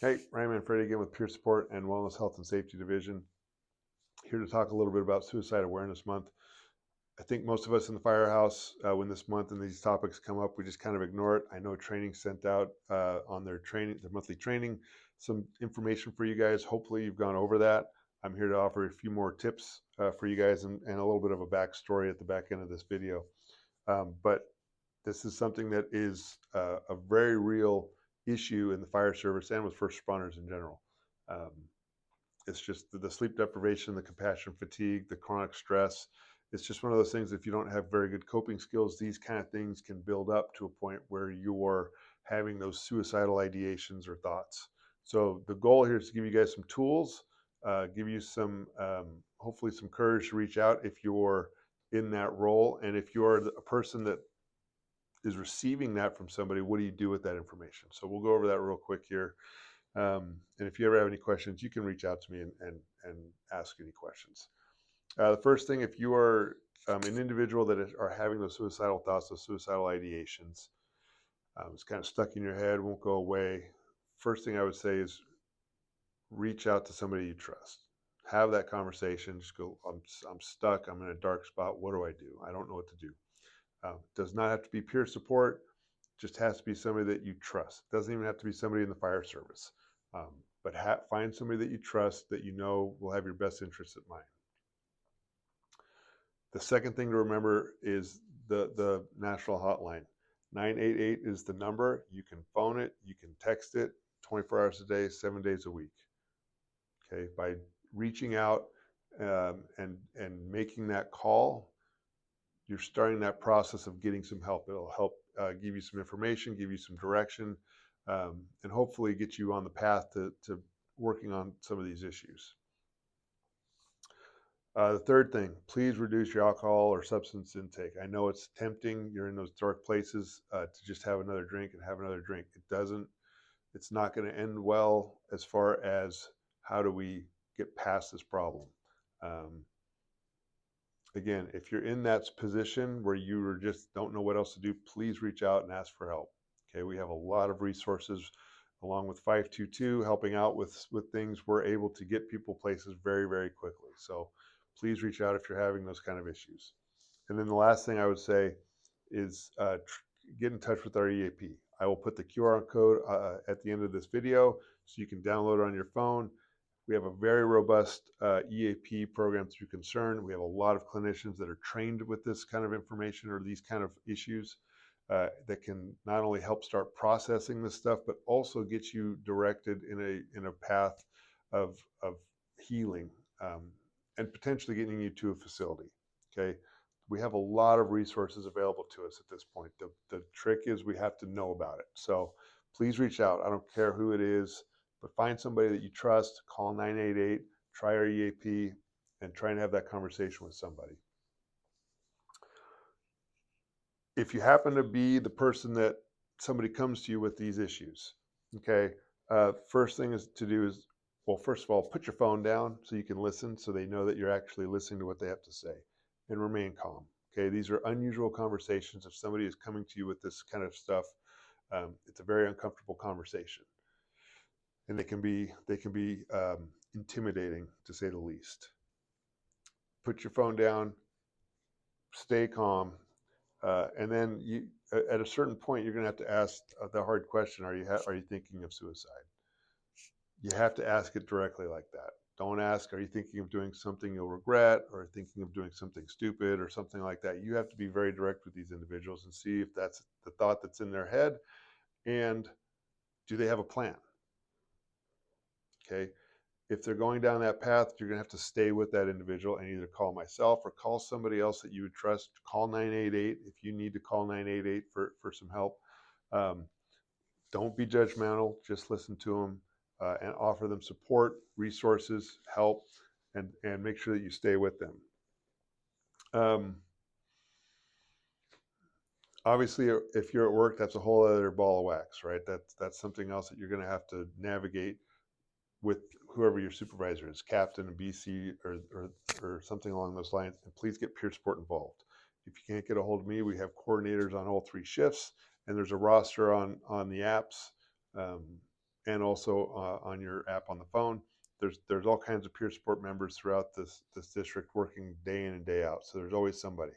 Hey, Ryan Manfredi again with Peer Support and Wellness Health and Safety Division. Here to talk a little bit about Suicide Awareness Month. I think most of us in the firehouse, when this month and these topics come up, we just kind of ignore it. I know training sent out on their monthly training, some information for you guys. Hopefully, you've gone over that. I'm here to offer a few more tips for you guys and a little bit of a backstory at the back end of this video. But this is something that is a very real issue in the fire service and with first responders in general. Um, it's just the sleep deprivation, the compassion fatigue, the chronic stress. It's just one of those things. If you don't have very good coping skills, these kind of things can build up to a point where you're having those suicidal ideations or thoughts. So the goal here is to give you guys some tools, give you some, hopefully some courage to reach out if you're in that role. And if you're a person that is receiving that from somebody, what do you do with that information? So we'll go over that real quick here. And if you ever have any questions, you can reach out to me and ask any questions. The first thing, if you are an individual that are having those suicidal thoughts, those suicidal ideations, it's kind of stuck in your head, won't go away. First thing I would say is reach out to somebody you trust. Have that conversation. Just go, I'm stuck. I'm in a dark spot. What do I do? I don't know what to do. Does not have to be peer support. Just has to be somebody that you trust. Doesn't even have to be somebody in the fire service. But find somebody that you trust that you know will have your best interests at mind. The second thing to remember is the national hotline. 988 is the number. You can phone it, you can text it 24 hours a day, 7 days a week. Okay, by reaching out and making that call, you're starting that process of getting some help. It'll help give you some information, give you some direction, and hopefully get you on the path to working on some of these issues. The third thing, please reduce your alcohol or substance intake. I know it's tempting. You're in those dark places to just have another drink and have another drink. It's not going to end well as far as how do we get past this problem. Um, Again, if you're in that position where you just don't know what else to do, please reach out and ask for help. Okay, we have a lot of resources along with 522 helping out with things. We're able to get people places very, very quickly. So please reach out if you're having those kind of issues. And then the last thing I would say is get in touch with our EAP. I will put the QR code at the end of this video so you can download it on your phone. We have a very robust EAP program through Concern. We have a lot of clinicians that are trained with this kind of information or these kind of issues that can not only help start processing this stuff, but also get you directed in a path of healing and potentially getting you to a facility. Okay, we have a lot of resources available to us at this point. The trick is we have to know about it. So please reach out. I don't care who it is, but find somebody that you trust, call 988, try our EAP, and try and have that conversation with somebody. If you happen to be the person that somebody comes to you with these issues, okay, first thing is to do is, well, first of all, put your phone down so you can listen so they know that you're actually listening to what they have to say and remain calm. Okay, these are unusual conversations. If somebody is coming to you with this kind of stuff, it's a very uncomfortable conversation. And they can be intimidating to say the least. Put your phone down, stay calm, and then you at a certain point you're going to have to ask the hard question: Are you thinking of suicide? You have to ask it directly like that. Don't ask, "Are you thinking of doing something you'll regret, or thinking of doing something stupid, or something like that?" You have to be very direct with these individuals and see if that's the thought that's in their head, and do they have a plan? Okay. If they're going down that path, you're going to have to stay with that individual and either call myself or call somebody else that you would trust. Call 988 if you need to call 988 for some help. Don't be judgmental. Just listen to them and offer them support, resources, help, and make sure that you stay with them. Obviously, if you're at work, that's a whole other ball of wax, right? That's something else that you're going to have to navigate with whoever your supervisor is, captain, BC, or something along those lines. And please get peer support involved. If you can't get a hold of me, we have coordinators on all 3 shifts, and there's a roster on the apps. and also on your app on the phone. There's all kinds of peer support members throughout this district working day in and day out. So there's always somebody.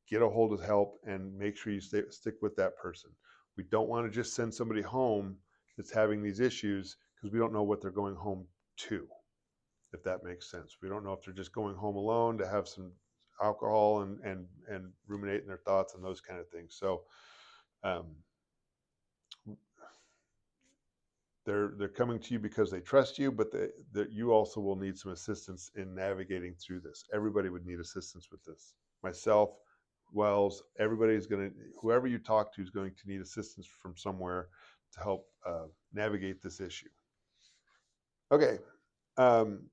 Get a hold of help and make sure you stick with that person. We don't want to just send somebody home that's having these issues because we don't know what they're going home to, if that makes sense. We don't know if they're just going home alone to have some alcohol and ruminating their thoughts and those kind of things. So they're coming to you because they trust you, but you also will need some assistance in navigating through this. Everybody would need assistance with this. Myself, Wells, whoever you talk to is going to need assistance from somewhere to help navigate this issue. Okay,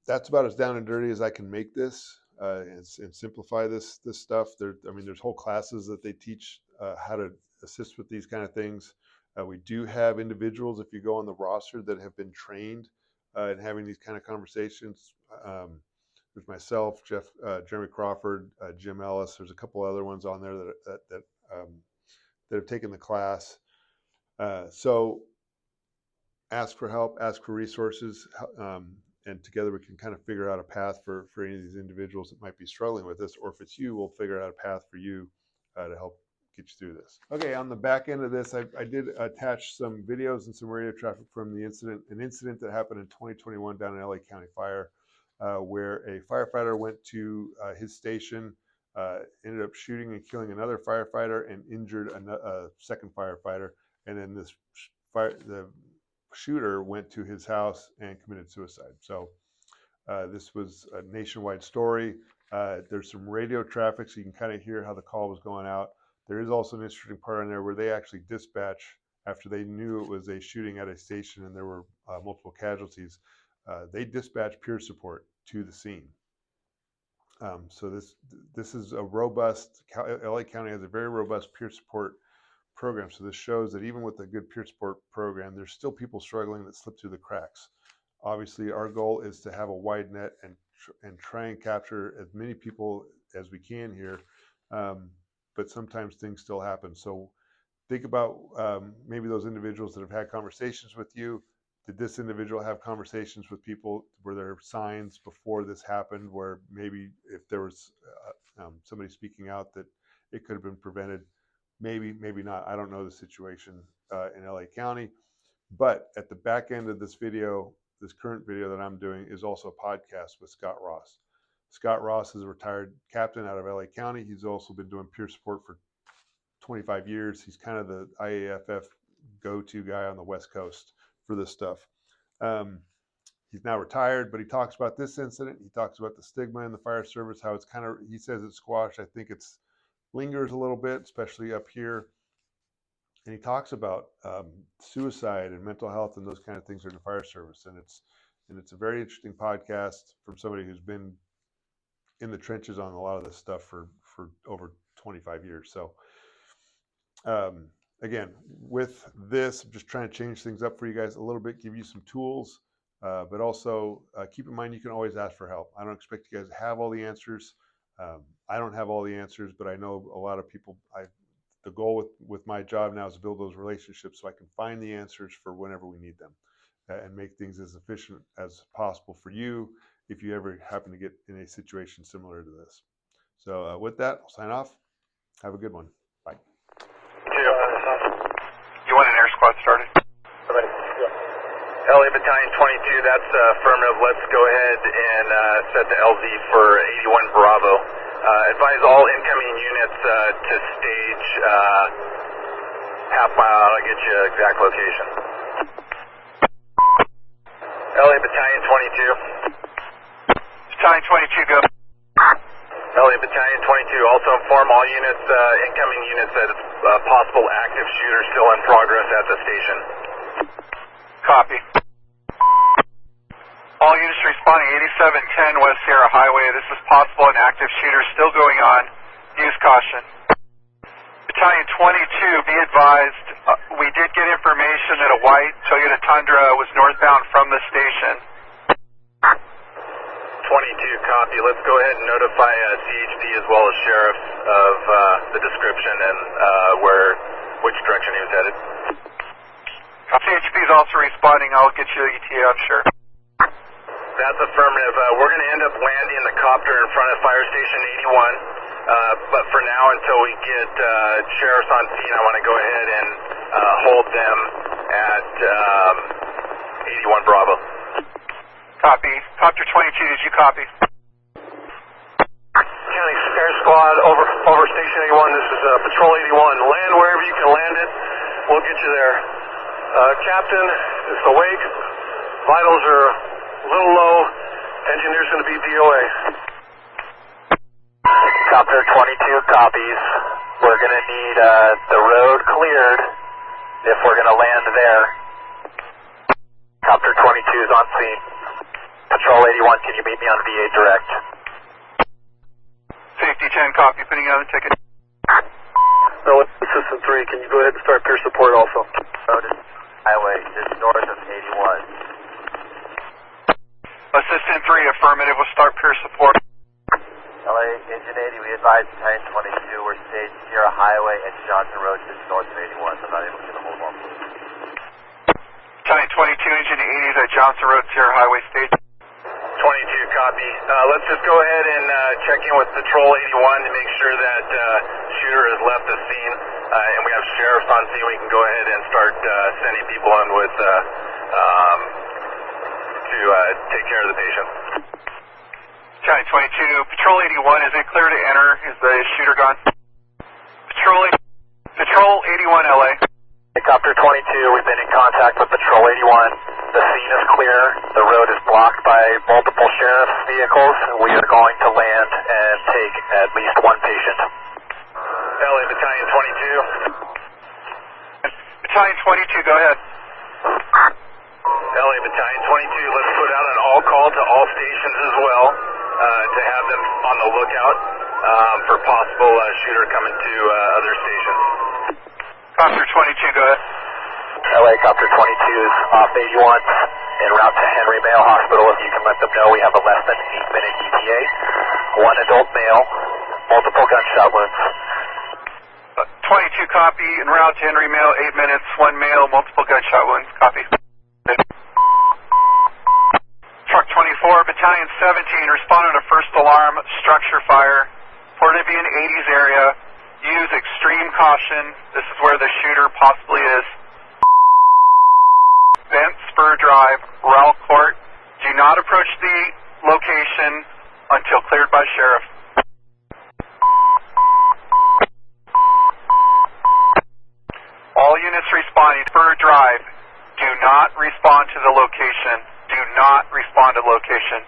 that's about as down and dirty as I can make this and simplify this stuff. There's whole classes that they teach how to assist with these kind of things. We do have individuals, if you go on the roster, that have been trained in having these kind of conversations. There's myself, Jeremy Crawford, Jim Ellis. There's a couple other ones on there that have taken the class. So ask for help, ask for resources, and together we can kind of figure out a path for any of these individuals that might be struggling with this, or if it's you, we'll figure out a path for you to help get you through this. Okay, on the back end of this, I did attach some videos and some radio traffic from an incident that happened in 2021 down in LA County Fire, where a firefighter went to his station, ended up shooting and killing another firefighter and injured a second firefighter, and then the shooter went to his house and committed suicide. So this was a nationwide story. There's some radio traffic, so you can kind of hear how the call was going out. There is also an interesting part on there where they actually dispatch, after they knew it was a shooting at a station and there were multiple casualties, they dispatch peer support to the scene. So this is a robust, LA County has a very robust peer support program. So this shows that even with a good peer support program, there's still people struggling that slip through the cracks. Obviously, our goal is to have a wide net and try and capture as many people as we can here. But sometimes things still happen. So think about maybe those individuals that have had conversations with you. Did this individual have conversations with people? Were there signs before this happened where maybe if there was somebody speaking out that it could have been prevented? Maybe, maybe not. I don't know the situation in LA County. But at the back end of this video, this current video that I'm doing is also a podcast with Scott Ross. Scott Ross is a retired captain out of LA County. He's also been doing peer support for 25 years. He's kind of the IAFF go-to guy on the West Coast for this stuff. He's now retired, but he talks about this incident. He talks about the stigma in the fire service, how it's he says it's squashed. I think it's lingers a little bit, especially up here. And he talks about suicide and mental health and those kind of things in the fire service. And it's a very interesting podcast from somebody who's been in the trenches on a lot of this stuff for over 25 years. So again, with this, I'm just trying to change things up for you guys a little bit, give you some tools, but also keep in mind you can always ask for help. I don't expect you guys to have all the answers. I don't have all the answers, but I know a lot of people. The goal with my job now is to build those relationships so I can find the answers for whenever we need them and make things as efficient as possible for you if you ever happen to get in a situation similar to this. So with that, I'll sign off. Have a good one. Bye. You want an air squad started? Ready? Yeah. LA Battalion 22, that's affirmative. Let's go ahead and set the LZ for 81 Bravo. Advise all incoming units to stage half mile out. I'll get you exact location. LA Battalion 22. Battalion 22, go. LA Battalion 22, also inform all units, incoming units, that a possible active shooter still in progress at the station. Copy. All units responding 8710 West Sierra Highway. This is possible an active shooter still going on. Use caution. Battalion 22, be advised, we did get information that a white Toyota Tundra was northbound from the station. 22, copy. Let's go ahead and notify CHP as well as Sheriff of the description and which direction he was headed. CHP is also responding. I'll get you the ETA, I'm sure. That's affirmative. We're going to end up landing the copter in front of Fire Station 81. But for now, until we get sheriffs on scene, I want to go ahead and hold them at 81 Bravo. Copy. Copter 22, did you copy? County Air Squad, over Station 81. This is Patrol 81. Land wherever you can land it. We'll get you there. Captain is awake. Vitals are a little low. Engineer's going to be DOA. Copter 22 copies. We're going to need the road cleared if we're going to land there. Copter 22 is on scene. Patrol 81, can you meet me on VA direct? Safety 10, copy. Putting out a ticket. No, Assistant 3, can you go ahead and start peer support also? Noted. Highway is north of 81. Assistant 3, affirmative. We'll start peer support. LA, Engine 80, we advise Battalion 22, we're staged Sierra Highway and Johnson Road just north of 81, so I'm not able to get a hold of them. Battalion 22, Engine 80 is at Johnson Road, Sierra Highway stage. 22, copy. Let's just go ahead and check in with Patrol 81 to make sure that shooter has left the scene, and we have sheriffs on scene. We can go ahead and start sending people in with to take care of the patient. County 22, Patrol 81, is it clear to enter? Is the shooter gone? Patrol 81 LA. Helicopter 22, we've been in contact with Patrol 81. The scene is clear. The road is blocked by multiple sheriff's vehicles. We are going to land and take at least one patient. LA Battalion 22. Battalion 22, go ahead. LA Battalion 22, let's put out an all call to all stations as well to have them on the lookout for possible shooter coming to other stations. Copter 22, go ahead. LA Copter 22 is off 81 en route to Henry Mayo Hospital. If you can let them know we have a less than 8-minute ETA. One adult male, multiple gunshot wounds. 22 copy, en route to Henry Mayo, 8 minutes, one male, multiple gunshot wounds. Copy. Truck 24, Battalion 17, responding to first alarm, structure fire. Reported to be in 80s area. Use extreme caution. This is where the shooter possibly is. Bent Spur Drive, Rowell Court. Do not approach the location until cleared by sheriff. All units responding, Spur Drive. Do not respond to the location. Do not respond to location.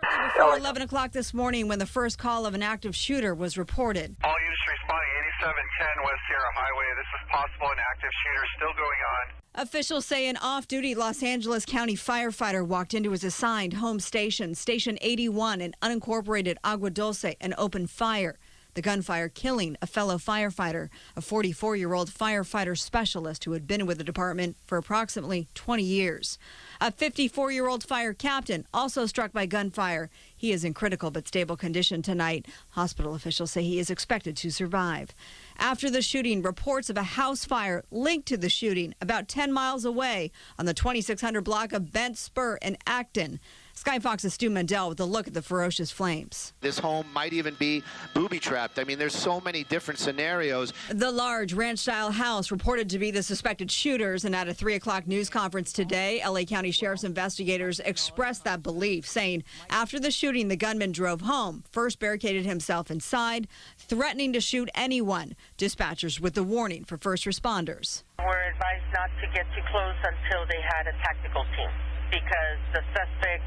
Before 11 o'clock this morning when the first call of an active shooter was reported. All units responding, 8710 West Sierra Highway. This is possible an active shooter still going on. Officials say an off-duty Los Angeles County firefighter walked into his assigned home station, Station 81 in unincorporated Agua Dulce, and opened fire. The gunfire killing a fellow firefighter, a 44-year-old firefighter specialist who had been with the department for approximately 20 years. A 54-year-old fire captain also struck by gunfire. He is in critical but stable condition tonight. Hospital officials say he is expected to survive. After the shooting, reports of a house fire linked to the shooting about 10 miles away on the 2600 block of Bent Spur in Acton. Sky Fox's Stu Mandel with a look at the ferocious flames. This home might even be booby-trapped. I mean, there's so many different scenarios. The large ranch-style house reported to be the suspected shooters, and at a 3 o'clock news conference today, L.A. County Sheriff's investigators expressed that belief, saying after the shooting, the gunman drove home, first barricaded himself inside, threatening to shoot anyone. Dispatchers with the warning for first responders. We're advised not to get too close until they had a tactical team because the suspect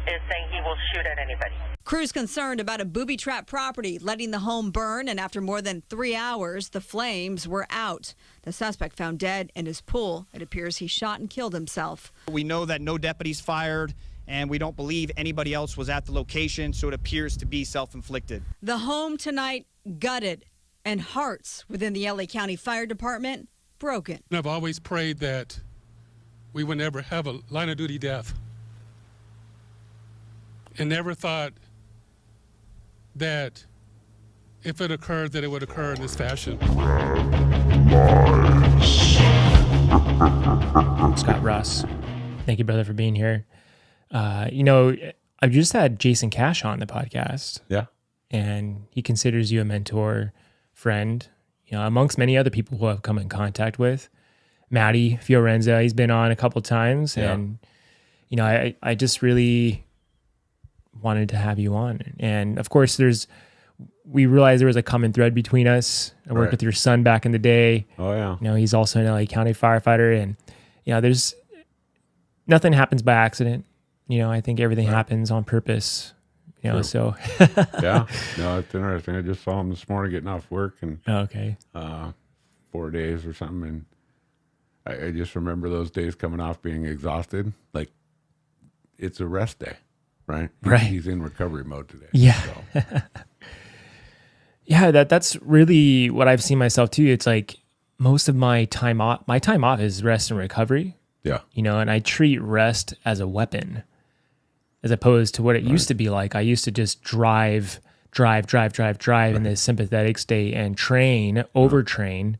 is saying he will shoot at anybody. Crews concerned about a booby-trapped property letting the home burn, and after more than 3 hours, the flames were out. The suspect found dead in his pool. It appears he shot and killed himself. We know that no deputies fired, and we don't believe anybody else was at the location, so it appears to be self-inflicted. The home tonight gutted, and hearts within the LA County Fire Department broken. I've always prayed that we would never have a line-of-duty death, and never thought that if it occurred, that it would occur in this fashion. Scott Russ. Thank you, brother, for being here. You know, I just had Jason Cash on the podcast. Yeah. And he considers you a mentor, friend, you know, amongst many other people who I've come in contact with. Matty Fiorenza, he's been on a couple times. Yeah. And, you know, I just really wanted to have you on. And of course, we realized there was a common thread between us. I worked with your son back in the day. Oh, yeah. You know, he's also an LA County firefighter. And, you know, nothing happens by accident. You know, I think everything happens on purpose. You know, so. Yeah. No, it's interesting. I just saw him this morning getting off work and 4 days or something. And I just remember those days coming off being exhausted. Like, it's a rest day, right? Right. He's in recovery mode today. Yeah. So. Yeah, that's really what I've seen myself too. It's like most of my time off is rest and recovery. Yeah. You know, and I treat rest as a weapon as opposed to what it used to be like. I used to just drive in this sympathetic state and overtrain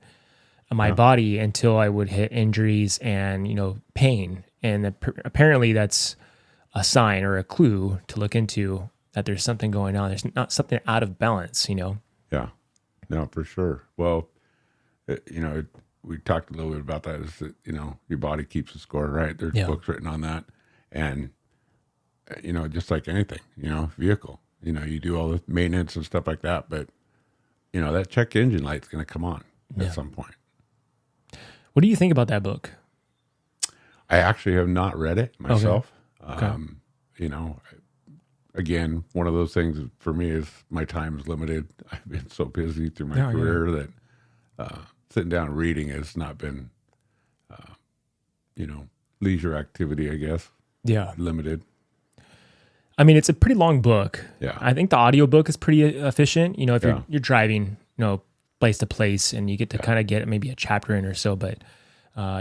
my body until I would hit injuries and, you know, pain. And apparently that's a sign or a clue to look into that there's something going on. There's not something out of balance, you know? Yeah, no, for sure. Well, you know, we talked a little bit about that. Is that, you know, your body keeps a score, right? There's books written on that, and you know, just like anything, you know, vehicle, you know, you do all the maintenance and stuff like that, but you know, that check engine light's going to come on at some point. What do you think about that book? I actually have not read it myself. Okay. You know, again, one of those things for me is my time is limited. I've been so busy through my career that sitting down and reading has not been, you know, leisure activity, I guess. Yeah. Limited. I mean, it's a pretty long book. Yeah. I think the audiobook is pretty efficient. You know, if you're driving, you know, place to place and you get to kind of get maybe a chapter in or so. But,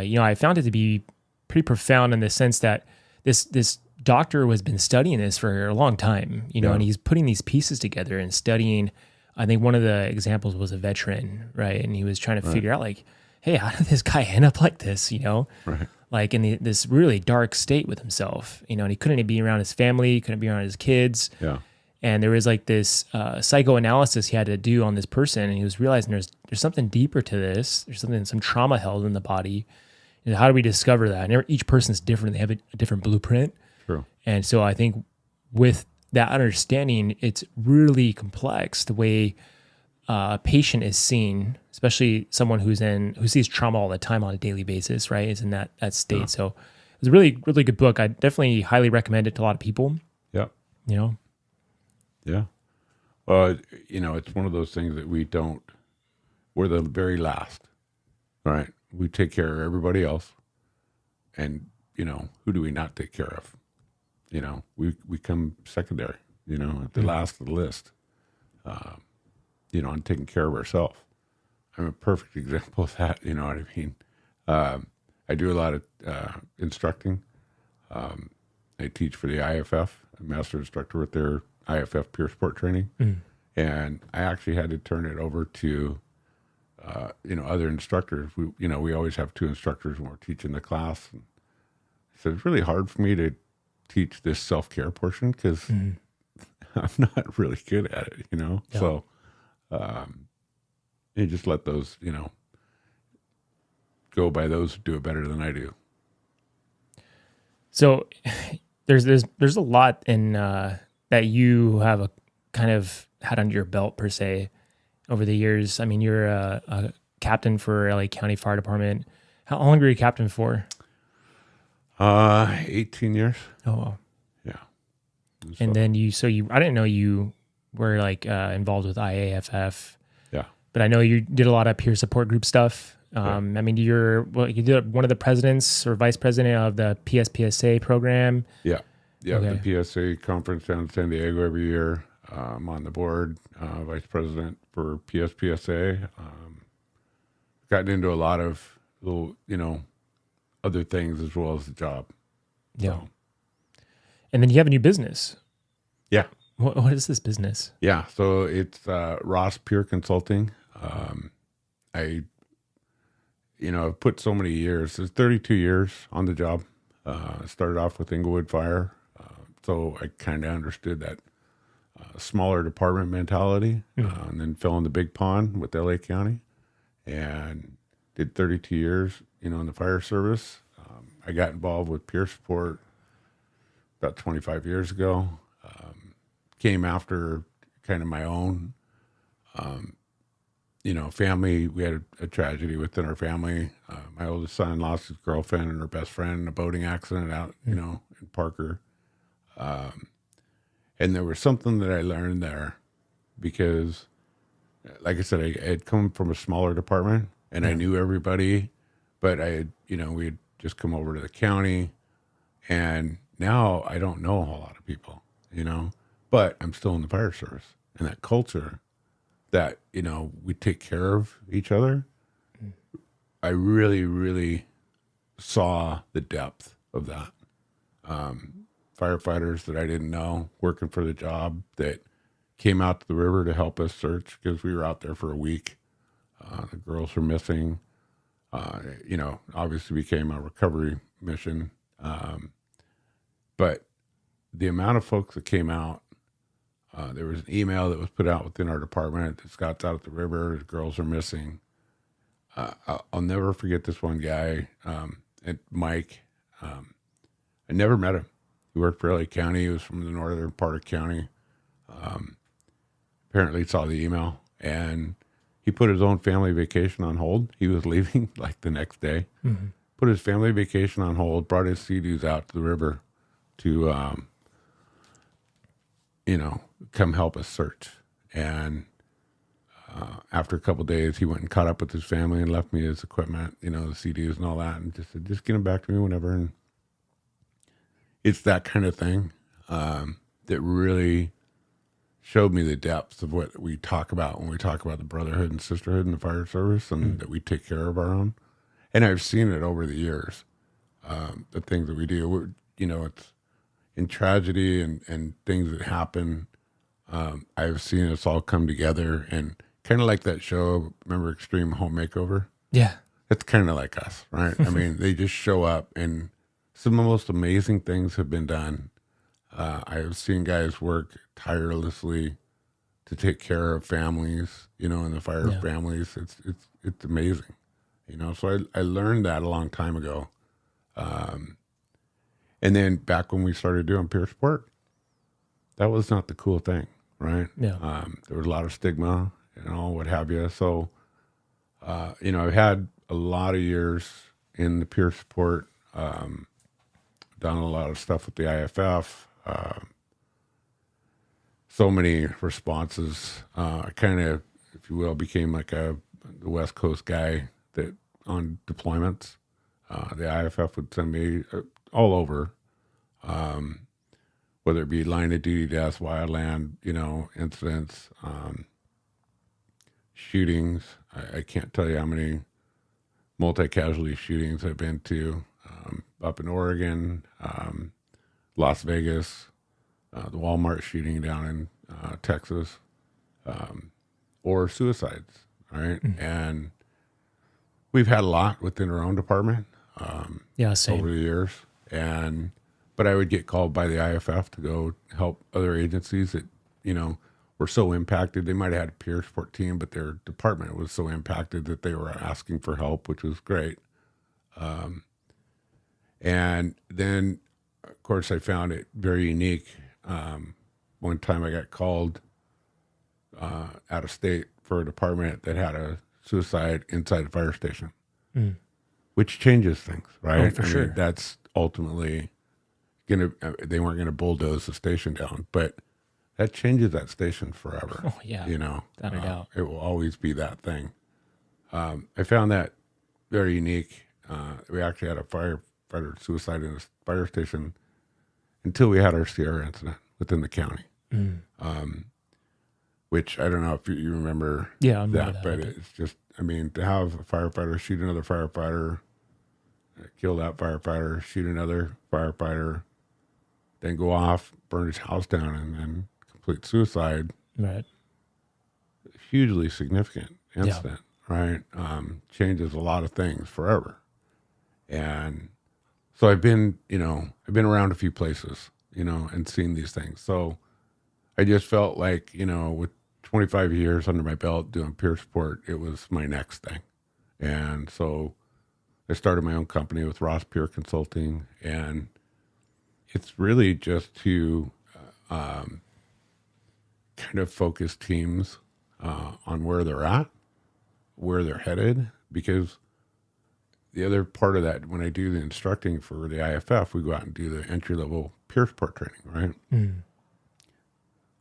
you know, I found it to be pretty profound in the sense that this doctor has been studying this for a long time, you know, and he's putting these pieces together and studying. I think one of the examples was a veteran, right? And he was trying to figure out like, hey, how did this guy end up like this, you know? Right. Like in this really dark state with himself, you know, and he couldn't be around his family, he couldn't be around his kids. Yeah. And there was like this psychoanalysis he had to do on this person. And he was realizing there's something deeper to this. There's some trauma held in the body. And how do we discover that? And each person's different. They have a different blueprint. True. And so I think with that understanding, it's really complex the way a patient is seen, especially someone who sees trauma all the time on a daily basis, right? Is in that state. Yeah. So it was a really, really good book. I definitely highly recommend it to a lot of people. Yeah. You know? Yeah. Well, you know, it's one of those things that we're the very last, right? We take care of everybody else. And, you know, who do we not take care of? You know, we come secondary, you know, at the last of the list, you know, on taking care of ourselves. I'm a perfect example of that, you know what I mean? I do a lot of instructing. I teach for the IFF, a master instructor with their IFF peer support training. And I actually had to turn it over to, you know, other instructors. We always have two instructors when we're teaching the class. And so it's really hard for me to teach this self-care portion because I'm not really good at it, you know? Yeah. So you just let those, you know, go by those who do it better than I do. So there's a lot in that you have a kind of had under your belt per se over the years. I mean, you're a captain for LA County Fire Department. How long were you captain for? 18 years. Oh, wow. Yeah. And then I didn't know you were like involved with IAFF. Yeah. But I know you did a lot of peer support group stuff. I mean, you did one of the presidents or vice president of the PSPSA program. Yeah. Yeah. Okay. The PSA conference down in San Diego every year. I'm on the board, vice president for PSPSA. Gotten into a lot of little, you know, other things as well as the job. Yeah. So. And then you have a new business. Yeah. What is this business? Yeah. So it's Ross Peer Consulting. I've put so many years. There's 32 years on the job. Started off with Inglewood Fire, so I kind of understood that smaller department mentality, and then fell in the big pond with LA County, and did 32 years, in the fire service. I got involved with peer support about 25 years ago. Came after kind of my own, family. We had a tragedy within our family. My oldest son lost his girlfriend and her best friend in a boating accident out, in Parker. And there was something that I learned there because, like I said, I had come from a smaller department and I knew everybody, but we had just come over to the county, and now I don't know a whole lot of people, but I'm still in the fire service, and that culture that, we take care of each other. I really, really saw the depth of that. Firefighters that I didn't know working for the job that came out to the river to help us search because we were out there for a week. The girls were missing. Obviously became a recovery mission. But the amount of folks that came out, there was an email that was put out within our department that Scott's out at the river, the girls are missing. I'll never forget this one guy, Mike. I never met him. He worked for LA County. He was from the northern part of county. Apparently saw the email, and he put his own family vacation on hold. He was leaving like the next day. Mm-hmm. Put his family vacation on hold, brought his Sea-Doos out to the river to, come help us search. And after a couple of days, he went and caught up with his family and left me his equipment, the Sea-Doos and all that, and just said, just get him back to me whenever. And it's that kind of thing that really showed me the depths of what we talk about when we talk about the brotherhood and sisterhood in the fire service, and that we take care of our own. And I've seen it over the years, the things that we do. It's in tragedy and things that happen. I've seen us all come together, and kind of like that show, remember Extreme Home Makeover? Yeah. It's kind of like us, right? I mean, they just show up, and some of the most amazing things have been done. I have seen guys work tirelessly to take care of families, in the fire families. It's amazing, So I learned that a long time ago. And then back when we started doing peer support, that was not the cool thing, right? Yeah. There was a lot of stigma and all what have you. So, I've had a lot of years in the peer support, done a lot of stuff with the IFF, so many responses. I kind of, if you will, became like the West Coast guy that on deployments. The IFF would send me all over, whether it be line of duty deaths, wildland, incidents, shootings. I can't tell you how many multi-casualty shootings I've been to, up in Oregon, Las Vegas, the Walmart shooting down in Texas, or suicides, right? Mm-hmm. And we've had a lot within our own department same. over the years. But I would get called by the IFF to go help other agencies that, were so impacted. They might have had a peer support team, but their department was so impacted that they were asking for help, which was great. And then, of course, I found it very unique. One time I got called out of state for a department that had a suicide inside a fire station, which changes things, right? Oh, for sure. That's ultimately they weren't going to bulldoze the station down, but that changes that station forever. Oh, yeah. Without a doubt. It will always be that thing. I found that very unique. We actually had a firefighter suicide in a fire station until we had our Sierra incident within the county. Which I don't know if you remember that, but it's just, to have a firefighter shoot another firefighter, kill that firefighter, shoot another firefighter, then go off, burn his house down, and then complete suicide. Right. Hugely significant incident, right? Changes a lot of things forever. And so I've been around a few places, and seen these things. So I just felt like, with 25 years under my belt doing peer support, it was my next thing. And so I started my own company with Ross Peer Consulting, and it's really just to kind of focus teams on where they're at, where they're headed, because the other part of that, when I do the instructing for the IFF, we go out and do the entry-level peer support training, right? Mm.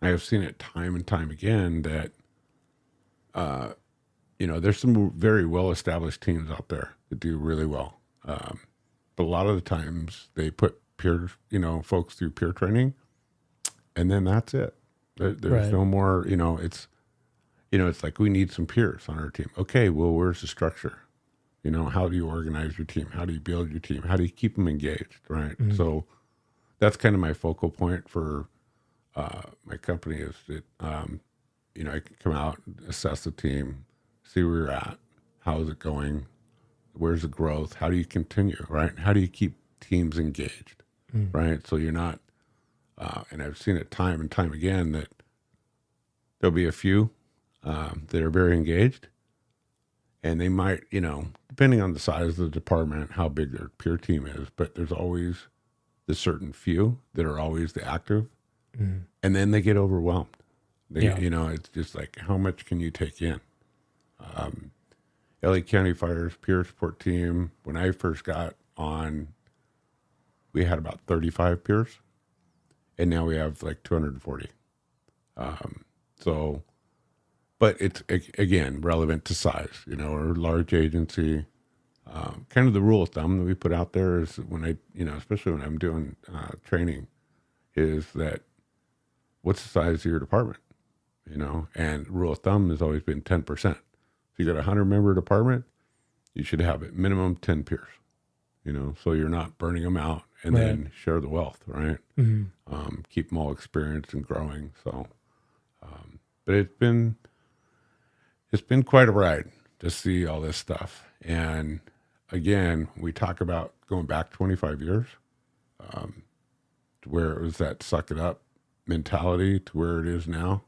I have seen it time and time again that, there's some very well-established teams out there that do really well. But a lot of the times they put peer, folks through peer training, and then that's it. There's Right. no more, it's like, we need some peers on our team. Okay, well, where's the structure? How do you organize your team? How do you build your team? How do you keep them engaged, right? Mhm. So that's kind of my focal point for my company is that, I can come out, assess the team, see where you're at, how is it going, where's the growth, how do you continue, right? How do you keep teams engaged, right? So you're not, and I've seen it time and time again that there'll be a few that are very engaged, and they might, depending on the size of the department, how big their peer team is, but there's always the certain few that are always the active, and then they get overwhelmed. Yeah. It's just like, how much can you take in? LA County Fire's peer support team, when I first got on, we had about 35 peers, and now we have like 240. But it's, again, relevant to size. We're a large agency. Kind of the rule of thumb that we put out there is when especially when I'm doing training, is that what's the size of your department? And rule of thumb has always been 10%. If you got a 100-member department, you should have at minimum 10 peers, so you're not burning them out, and Right. then share the wealth, right? Mhm. Keep them all experienced and growing. So, but it's been quite a ride to see all this stuff. And again, we talk about going back 25 years, to where it was that suck it up mentality to where it is now.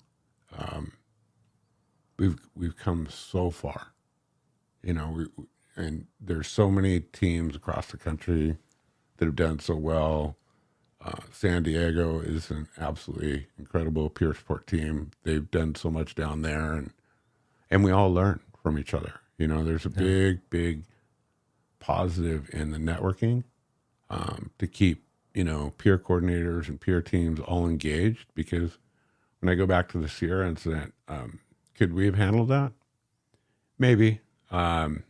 We've come so far, and there's so many teams across the country that have done so well. San Diego is an absolutely incredible peer support team. They've done so much down there, and we all learn from each other. There's a big positive in the networking, to keep, peer coordinators and peer teams all engaged, because when I go back to the Sierra incident, could we have handled that? Maybe. But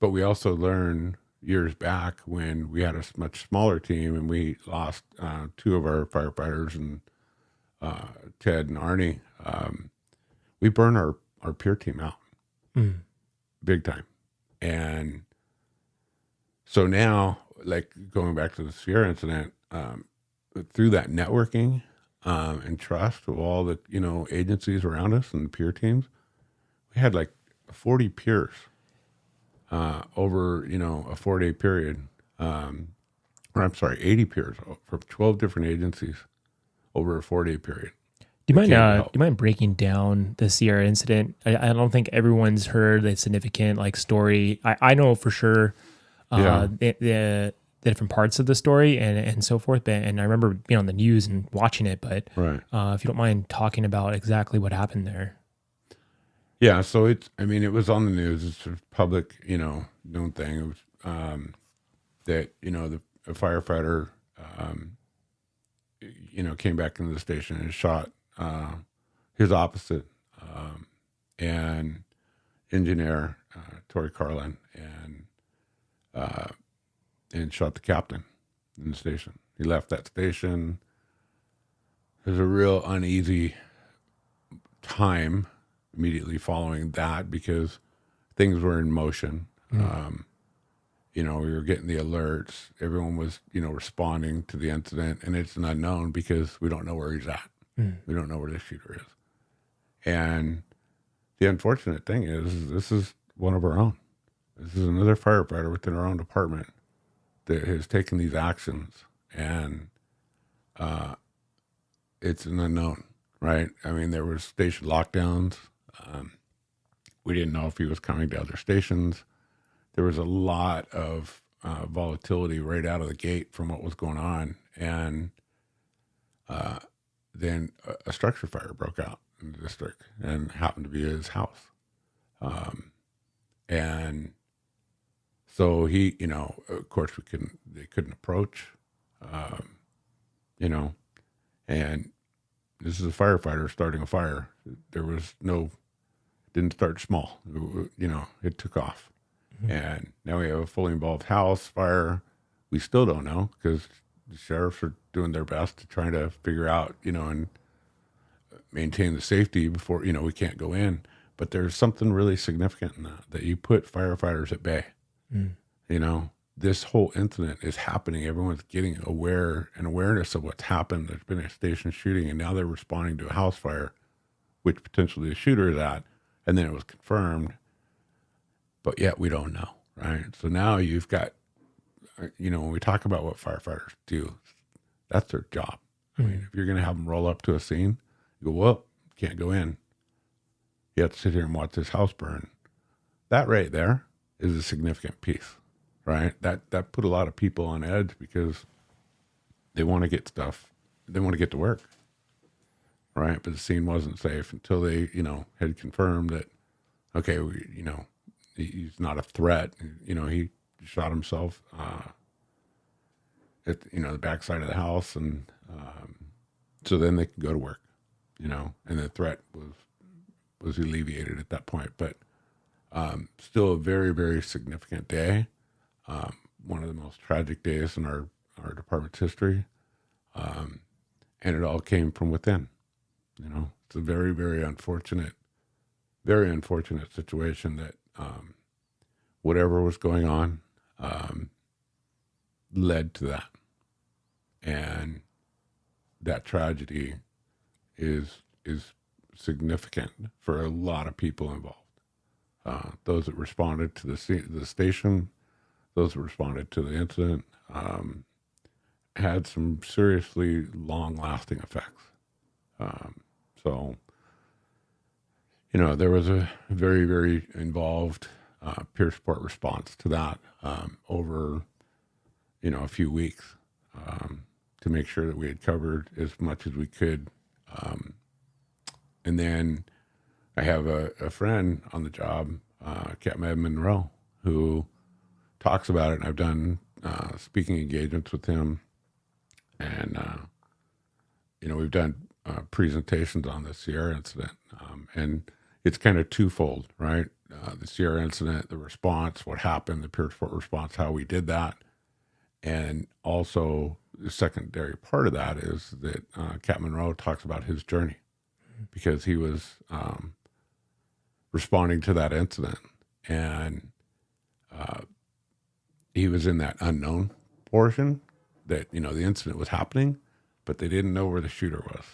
we also learned years back when we had a much smaller team and we lost two of our firefighters, and Ted and Arnie, we burned our peer team out big time. And so now, like going back to the Sierra incident, through that networking and trust of all the agencies around us and the peer teams, we had like 40 peers over a 4-day period, or I'm sorry, 80 peers from 12 different agencies over a 4-day period. Do you mind breaking down the Sierra incident? I don't think everyone's heard the significant story. I know for sure the different parts of the story and so forth. And I remember being on the news and watching it. But right. If you don't mind talking about exactly what happened there. Yeah, so it was on the news. It's a public, known thing. It was that a firefighter, came back into the station and shot his opposite, and engineer Tori Carlin, and shot the captain in the station. He left that station. There's a real uneasy time immediately following that because things were in motion. We were getting the alerts. Everyone was, responding to the incident, and it's an unknown because we don't know where he's at. We don't know where the shooter is. And the unfortunate thing is this is one of our own. This is another firefighter within our own department that has taken these actions, and it's an unknown, right? I mean, there was station lockdowns. We didn't know if he was coming to other stations. There was a lot of volatility right out of the gate from what was going on. And then a structure fire broke out in the district and happened to be his house. And so he, you know, of course they couldn't approach, you know, and this is a firefighter starting a fire. There was didn't start small, you know, it took off. Mm-hmm. And now we have a fully involved house fire. We still don't know because the sheriffs are doing their best to try to figure out, you know, and maintain the safety before, you know, we can't go in. But there's something really significant in that you put firefighters at bay. Mm. You know, this whole incident is happening. Everyone's getting awareness of what's happened. There's been a station shooting, and now they're responding to a house fire, which potentially the shooter is at, and then it was confirmed. But yet we don't know, right? So now you've got, you know, when we talk about what firefighters do, that's their job. I mean, if you're going to have them roll up to a scene, you go, well, can't go in. You have to sit here and watch this house burn. That right there is a significant piece, right? That put a lot of people on edge because they want to get stuff. They want to get to work, right? But the scene wasn't safe until they, you know, had confirmed that, okay, you know, he's not a threat. You know, he shot himself at, you know, the backside of the house. And so then they could go to work, you know, and the threat was alleviated at that point. But still a very, very significant day. One of the most tragic days in our department's history. And it all came from within. You know, it's a very, very unfortunate situation that whatever was going on led to that. And that tragedy is significant for a lot of people involved. Those that responded to the station, those that responded to the incident, had some seriously long-lasting effects. So, you know, there was a very, very involved peer support response to that over, you know, a few weeks to make sure that we had covered as much as we could. And then I have a friend on the job, Captain Ed Monroe, who talks about it. And I've done speaking engagements with him. And, you know, we've done presentations on the Sierra incident. And it's kind of twofold, right? The Sierra incident, the response, what happened, the peer support response, how we did that. And also the secondary part of that is that Captain Monroe talks about his journey because he was responding to that incident. And he was in that unknown portion that, you know, the incident was happening, but they didn't know where the shooter was.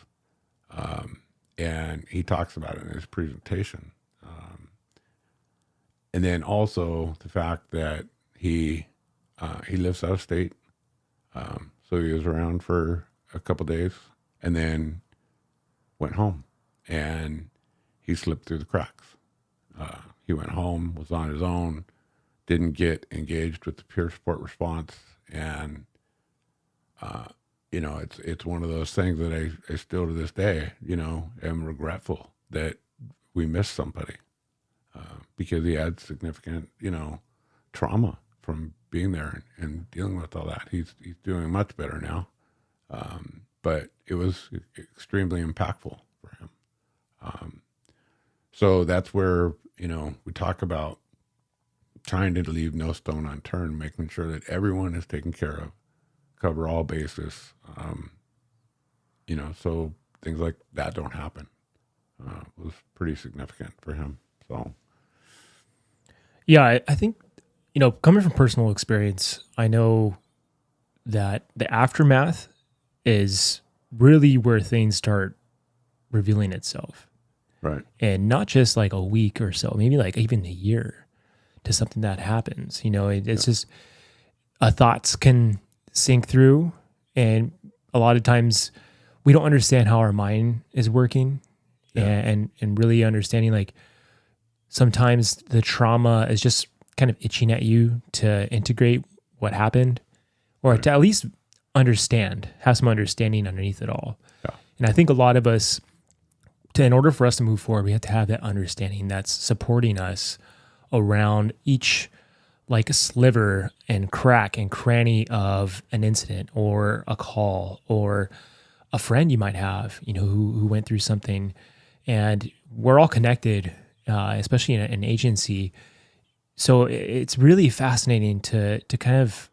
And he talks about it in his presentation. And then also the fact that he lives out of state. So he was around for a couple days and then went home, and he slipped through the cracks. He went home, was on his own, didn't get engaged with the peer support response. And, you know, it's one of those things that I still to this day, you know, am regretful that we missed somebody because he had significant, you know, trauma from being there and dealing with all that. He's doing much better now. But it was extremely impactful for him. So that's where, you know, we talk about trying to leave no stone unturned, making sure that everyone is taken care of, cover all bases, you know, so things like that don't happen. Was pretty significant for him. So, yeah, I think, you know, coming from personal experience, I know that the aftermath is really where things start revealing itself. Right. And not just like a week or so, maybe like even a year to something that happens. It's just thoughts can sink through, and a lot of times we don't understand how our mind is working, and really understanding like sometimes the trauma is just kind of itching at you to integrate what happened, or to at least understand, have some understanding underneath it all. Yeah. And I think a lot of us, in order for us to move forward, we have to have that understanding that's supporting us around each like a sliver and crack and cranny of an incident or a call or a friend you might have, who went through something. And we're all connected, especially in an agency. So it's really fascinating to kind of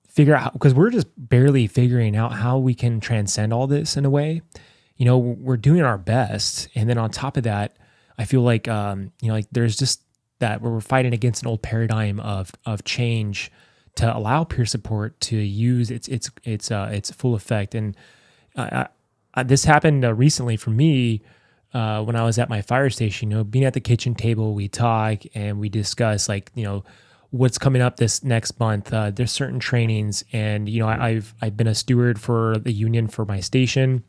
figure out, because we're just barely figuring out how we can transcend all this in a way. We're doing our best. And then on top of that, I feel like, like there's just that we're fighting against an old paradigm of change to allow peer support to use its full effect. And this happened recently for me when I was at my fire station. Being at the kitchen table, we talk and we discuss like what's coming up this next month. There's certain trainings, and I've been a steward for the union for my station,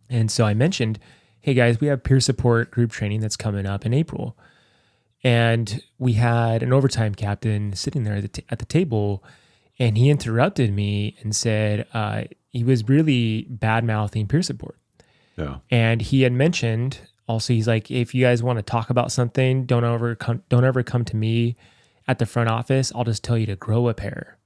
and so I mentioned, hey guys, we have peer support group training that's coming up in April. And we had an overtime captain sitting there at the table, and he interrupted me and said he was really bad-mouthing peer support. Yeah. And he had mentioned also, he's like, if you guys want to talk about something, don't ever come to me at the front office. I'll just tell you to grow a pair.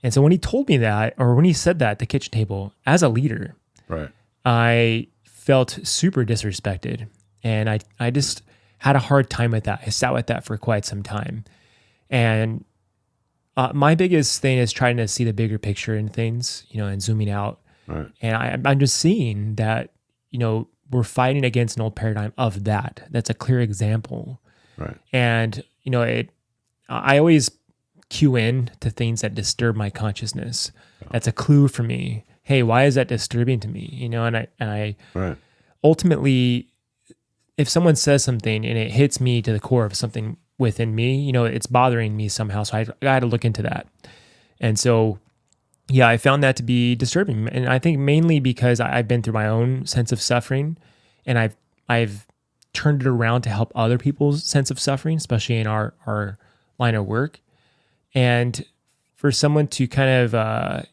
And so when he told me that, or when he said that at the kitchen table, as a leader, right, I felt super disrespected, and I just had a hard time with that. I sat with that for quite some time. And my biggest thing is trying to see the bigger picture in things, and zooming out. Right. And I'm just seeing that, we're fighting against an old paradigm of that. That's a clear example. Right. And, I always cue in to things that disturb my consciousness. Yeah. That's a clue for me. Hey, why is that disturbing to me? And I right. Ultimately, if someone says something and it hits me to the core of something within me, it's bothering me somehow. So I got to look into that. And so, yeah, I found that to be disturbing. And I think mainly because I've been through my own sense of suffering, and I've turned it around to help other people's sense of suffering, especially in our line of work. And for someone to kind of,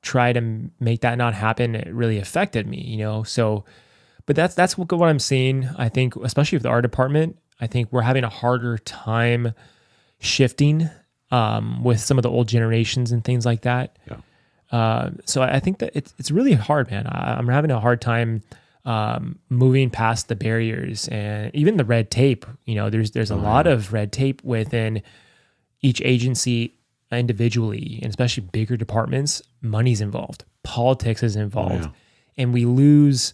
try to make that not happen, it really affected me, So, but that's what I'm seeing. I think, especially with our department, I think we're having a harder time shifting with some of the old generations and things like that. Yeah. So I think that it's really hard, man. I'm having a hard time moving past the barriers and even the red tape. There's a lot of red tape within each agency individually, and especially bigger departments. Money's involved, politics is involved, and we lose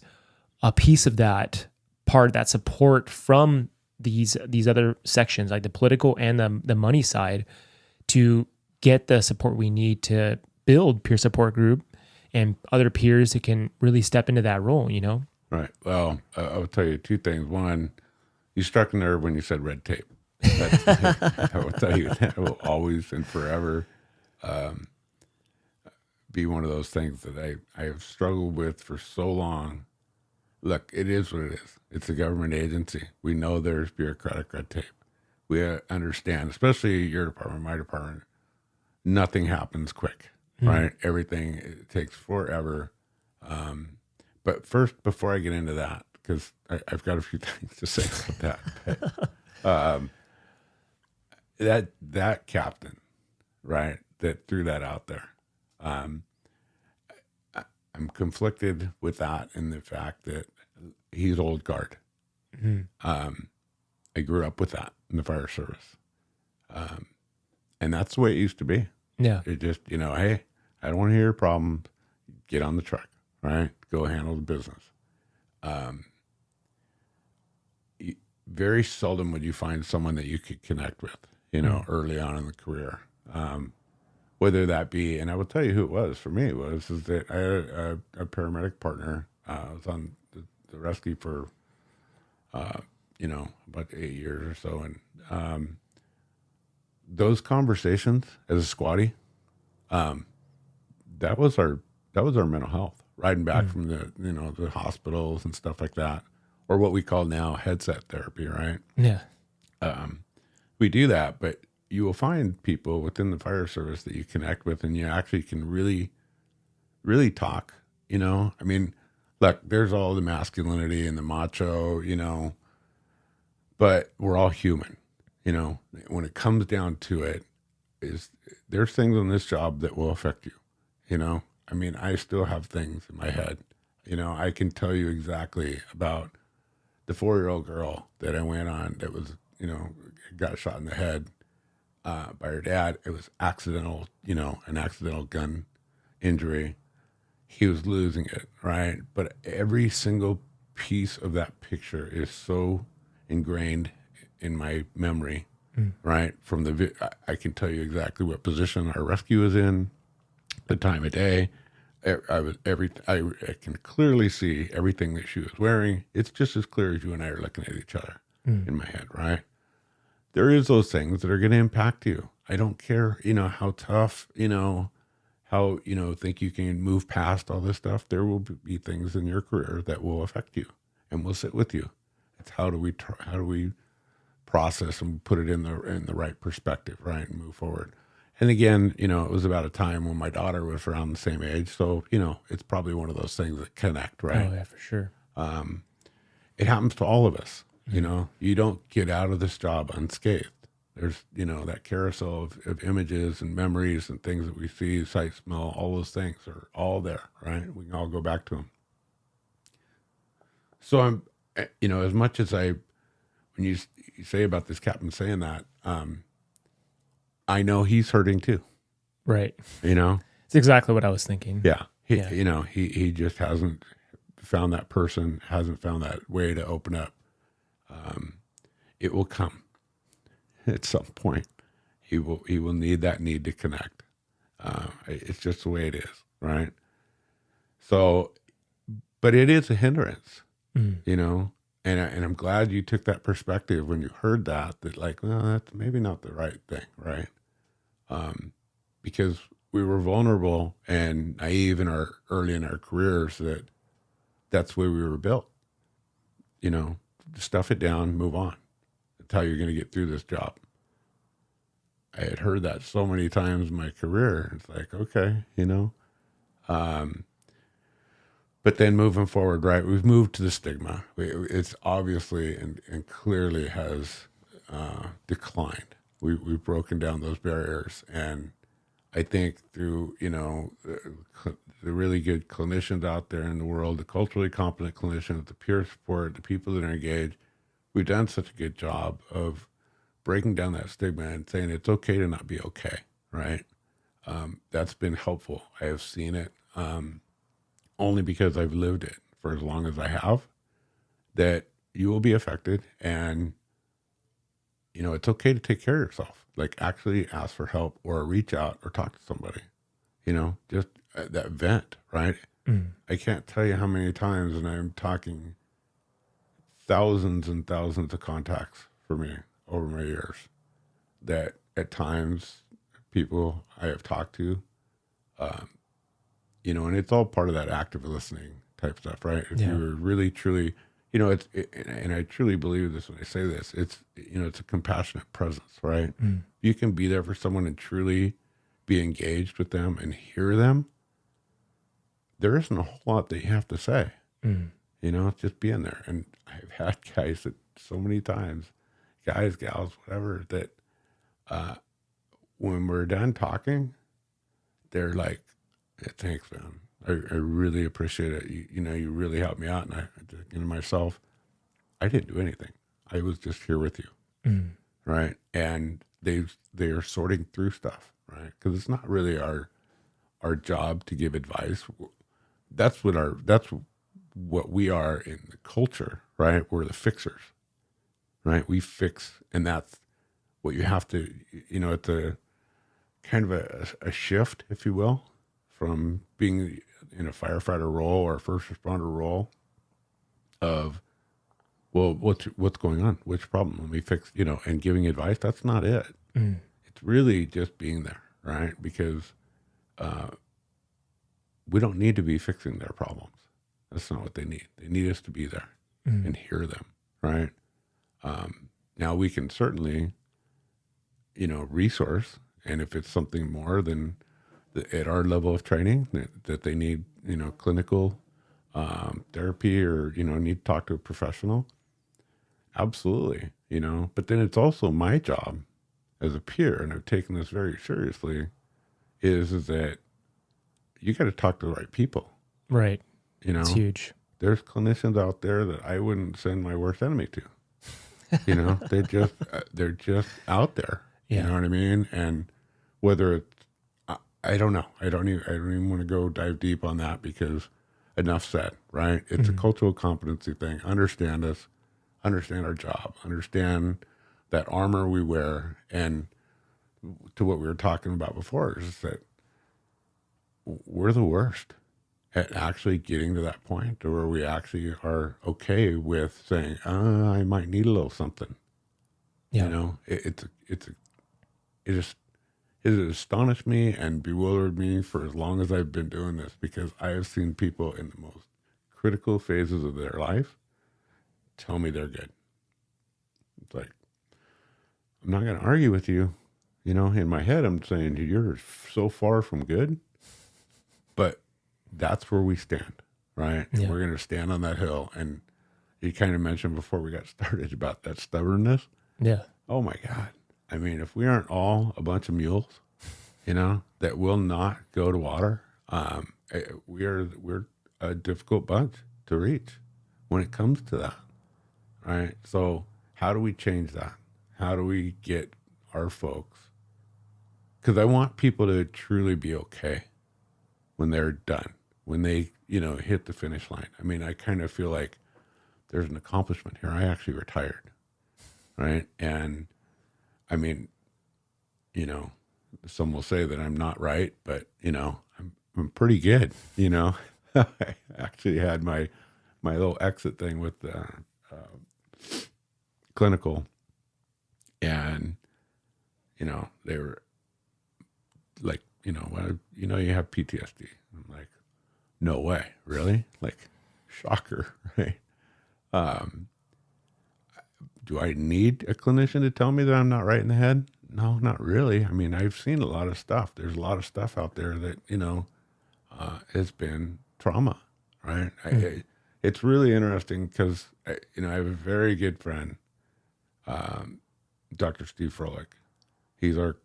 a piece of that part, that support from these other sections, like the political and the money side, to get the support we need to build peer support group and other peers who can really step into that role, Right. Well, I will tell you two things. One, you struck a nerve when you said red tape. I will tell you that will always and forever be one of those things that I have struggled with for so long. Look, it is what it is. It's a government agency. We know there's bureaucratic red tape. We understand, especially your department, my department, nothing happens quick, right? Everything, it takes forever. But first, before I get into that, because I've got a few things to say about that, that captain, right, that threw that out there, I'm conflicted with that in the fact that he's old guard. I grew up with that in the fire service. And that's the way it used to be. Yeah. It just, hey, I don't want to hear problems. Get on the truck, right? Go handle the business. Very seldom would you find someone that you could connect with, early on in the career. Whether that be, and I will tell you who it was for me, is that I had a paramedic partner. I was on the rescue for you know, about 8 years or so. And those conversations as a squatty, that was our mental health. Riding back from the, you know, the hospitals and stuff like that, or what we call now headset therapy, right? Yeah. We do that, but you will find people within the fire service that you connect with, and you actually can really, really talk. You know, I mean, look, there's all the masculinity and the macho, you know, but we're all human. You know, when it comes down to it, there's things on this job that will affect you. You know, I mean, I still have things in my head. You know, I can tell you exactly about the 4-year-old girl that I went on that was, you know, got shot in the head by her dad. It was accidental, you know, an accidental gun injury. He was losing it, right? But every single piece of that picture is so ingrained in my memory, right? From I can tell you exactly what position our rescue was in, the time of day. I can clearly see everything that she was wearing. It's just as clear as you and I are looking at each other in my head, right? There is those things that are going to impact you. I don't care, you know, how tough, you know, how, you know, think you can move past all this stuff. There will be things in your career that will affect you and will sit with you. It's how do we process and put it in the right perspective, right, and move forward. And again, you know, it was about a time when my daughter was around the same age. So, you know, it's probably one of those things that connect, right? Oh, yeah, for sure. It happens to all of us. You know, you don't get out of this job unscathed. There's, you know, that carousel of images and memories and things that we see, sight, smell, all those things are all there, right? We can all go back to them. So I'm, you know, as much as when you say about this captain saying that, I know he's hurting too. Right. You know? It's exactly what I was thinking. Yeah. You know, he just hasn't found that person, hasn't found that way to open up. It will come at some point. He will need that need to connect. It's just the way it is, right? So, but it is a hindrance, you know, and I'm glad you took that perspective when you heard that like, well, that's maybe not the right thing, right? Because we were vulnerable and naive early in our careers that's the way we were built, you know, stuff it down, move on. That's how you're going to get through this job. I had heard that so many times in my career. It's like, okay, you know, but then moving forward, right, we've moved to the stigma. It's obviously and clearly has declined. We've broken down those barriers. And I think through, you know, the really good clinicians out there in the world, the culturally competent clinicians, the peer support, the people that are engaged, we've done such a good job of breaking down that stigma and saying it's okay to not be okay, right? That's been helpful. I have seen it only because I've lived it for as long as I have, that you will be affected, and, you know, it's okay to take care of yourself. Like, actually ask for help or reach out or talk to somebody, you know, just that vent, right? I can't tell you how many times, and I'm talking thousands and thousands of contacts for me over my years, that at times people I have talked to, you know, and it's all part of that active listening type stuff, right? If you were really, truly, you know, and I truly believe this when I say this, it's, you know, it's a compassionate presence, right? You can be there for someone and truly be engaged with them and hear them. There isn't a whole lot that you have to say, you know, it's just being there. And I've had guys that so many times, guys, gals, whatever, that when we're done talking, they're like, yeah, thanks, man. I really appreciate it. You know, you really helped me out. And I, you know, myself, I didn't do anything. I was just here with you, right? And they are sorting through stuff, right? Because it's not really our job to give advice. That's what we are in the culture, right? We're the fixers, right? We fix, and that's what you have to, you know, it's a kind of a shift, if you will, from being in a firefighter role or a first responder role of well, what's going on? Which problem? Let me fix, and giving advice. That's not it. It's really just being there, right? Because we don't need to be fixing their problems. That's not what they need. They need us to be there and hear them, right? Now we can certainly, resource, and if it's something more than at our level of training that they need, clinical therapy or, need to talk to a professional, absolutely, but then it's also my job as a peer, and I've taken this very seriously, is that you got to talk to the right people. Right. It's huge. There's clinicians out there that I wouldn't send my worst enemy to. They're just out there. Yeah. You know what I mean? And whether it's, I don't know. I don't even want to go dive deep on that, because enough said, right? It's a cultural competency thing. Understand us, understand our job, understand that armor we wear. And to what we were talking about before, is that we're the worst at actually getting to that point to where we actually are okay with saying, I might need a little something. Yeah. It has astonished me and bewildered me for as long as I've been doing this, because I have seen people in the most critical phases of their life tell me they're good. It's like, I'm not going to argue with you. In my head, I'm saying you're so far from good, but that's where we stand, right? And we're going to stand on that hill. And you kind of mentioned before we got started about that stubbornness. Yeah. Oh my God. I mean, if we aren't all a bunch of mules, that will not go to water, we're a difficult bunch to reach when it comes to that, right? So how do we change that? How do we get our folks? Because I want people to truly be okay when they're done, when they, hit the finish line. I mean, I kind of feel like there's an accomplishment here. I actually retired, right? And I mean, some will say that I'm not right, but I'm pretty good. I actually had my little exit thing with the clinical, and they were like, you have PTSD. I'm like, no way, really? Like, shocker, right? Do I need a clinician to tell me that I'm not right in the head? No, not really. I mean, I've seen a lot of stuff. There's a lot of stuff out there that, has been trauma, right? It's really interesting because, I have a very good friend, Dr. Steve Froelich. He's our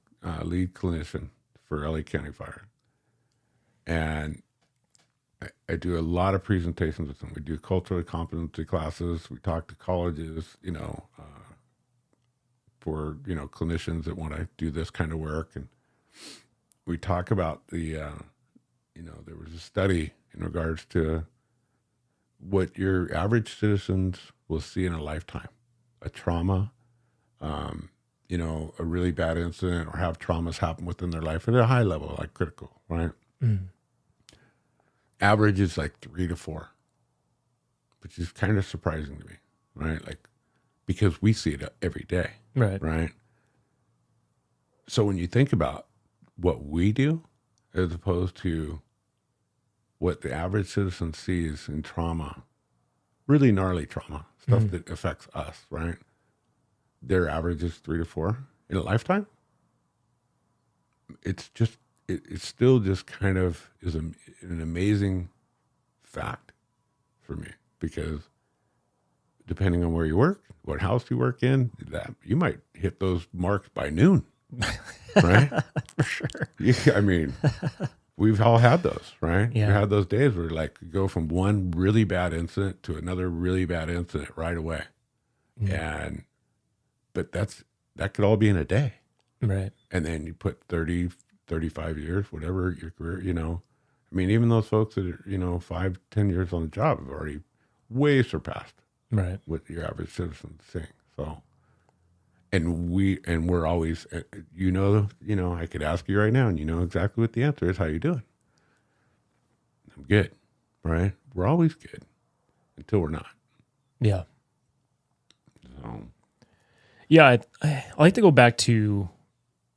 lead clinician for LA County Fire. And I do a lot of presentations with him. We do cultural competency classes. We talk to colleges, for, clinicians that want to do this kind of work. And we talk about the, there was a study in regards to what your average citizens will see in a lifetime, a trauma, a really bad incident, or have traumas happen within their life at a high level, like critical, right? Average is like 3 to 4, which is kind of surprising to me, right? Like, because we see it every day, right? So when you think about what we do, as opposed to what the average citizen sees in trauma, really gnarly trauma, stuff that affects us, right? Their average is 3 to 4 in a lifetime. It's just, it still just kind of is an amazing fact for me, because depending on where you work, what house you work in, that you might hit those marks by noon, right? For sure. I mean, we've all had those, right? Yeah. We had those days where go from one really bad incident to another really bad incident right away. But that could all be in a day. Right. And then you put 30, 35 years, whatever your career, I mean, even those folks that are, 5, 10 years on the job have already way surpassed right what your average citizen is seeing. So, and we're always, I could ask you right now, and you know exactly what the answer is. How you doing? I'm good, right? We're always good until we're not. Yeah. So, Yeah, I like to go back to,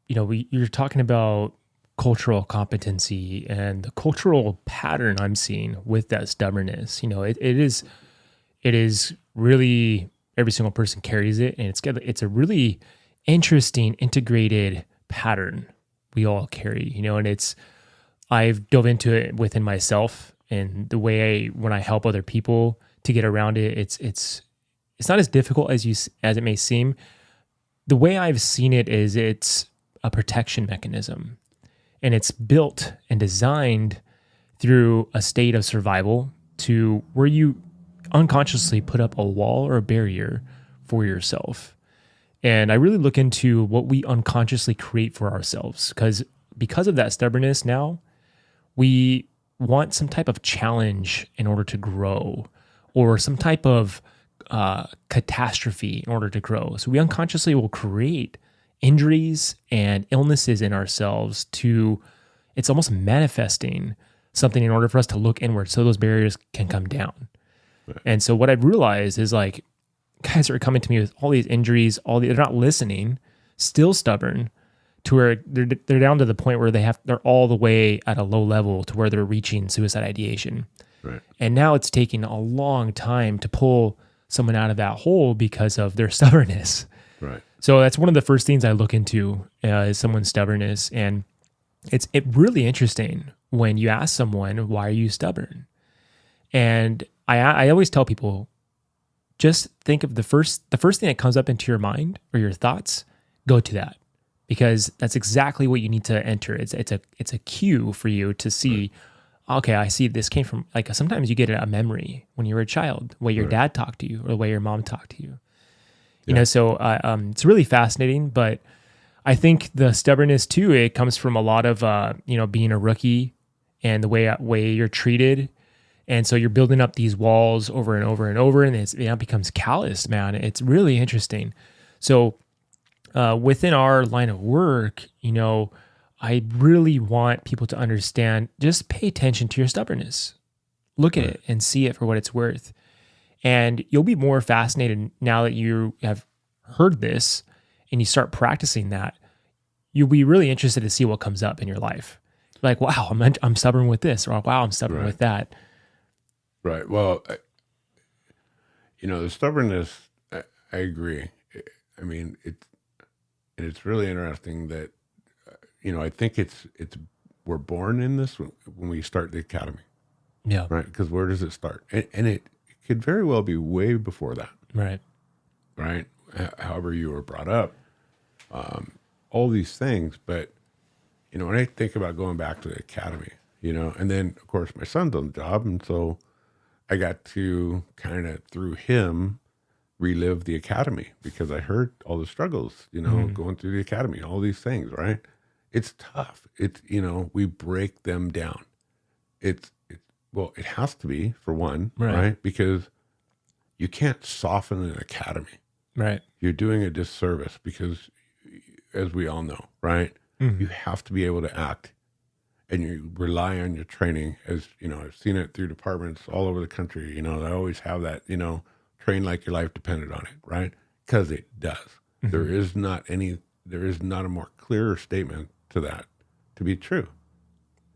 you're talking about cultural competency and the cultural pattern I'm seeing with that stubbornness. It is really every single person carries it, and it's a really interesting integrated pattern we all carry. And I've dove into it within myself, and the way when I help other people to get around it, it's not as difficult as it may seem. The way I've seen it is it's a protection mechanism, and it's built and designed through a state of survival to where you unconsciously put up a wall or a barrier for yourself. And I really look into what we unconsciously create for ourselves, because of that stubbornness now, we want some type of challenge in order to grow, or some type of catastrophe in order to grow. So we unconsciously will create injuries and illnesses in ourselves it's almost manifesting something in order for us to look inward so those barriers can come down. Right. And so what I've realized is, like, guys are coming to me with all these injuries, they're not listening, still stubborn, to where they're down to the point where they're all the way at a low level to where they're reaching suicide ideation. Right. And now it's taking a long time to pull someone out of that hole because of their stubbornness. Right. So that's one of the first things I look into is someone's stubbornness. And it's really interesting when you ask someone, why are you stubborn? And I always tell people, just think of the first thing that comes up into your mind or your thoughts, go to that, because that's exactly what you need to enter. It's a cue for you to see, right. Okay, I see this came from, like, sometimes you get a memory when you were a child, the way your dad talked to you or the way your mom talked to you. So it's really fascinating, but I think the stubbornness too, it comes from a lot of, being a rookie and the way you're treated. And so you're building up these walls over and over and over, and it becomes calloused, man. It's really interesting. So within our line of work, I really want people to understand, just pay attention to your stubbornness. Look at it and see it for what it's worth. And you'll be more fascinated now that you have heard this and you start practicing that. You'll be really interested to see what comes up in your life. Like, wow, I'm stubborn with this, or wow, I'm stubborn with that. Right. Well, the stubbornness, I agree. I mean, it's really interesting that, I think we're born in this when we start the academy. Yeah. Right. Because where does it start? And it could very well be way before that. Right. Right. However you were brought up, all these things. But, when I think about going back to the academy, and then of course my son's on the job. And so I got to kind of, through him, relive the academy, because I heard all the struggles, going through the academy, all these things, right? It's tough. It's, we break them down. It has to be, for one, right? Because you can't soften an academy. Right. You're doing a disservice, because, as we all know, right? Mm-hmm. You have to be able to act, and you rely on your training. As I've seen it through departments all over the country. They always have that, train like your life depended on it, right? Because it does. Mm-hmm. There is not a more clearer statement to that to be true.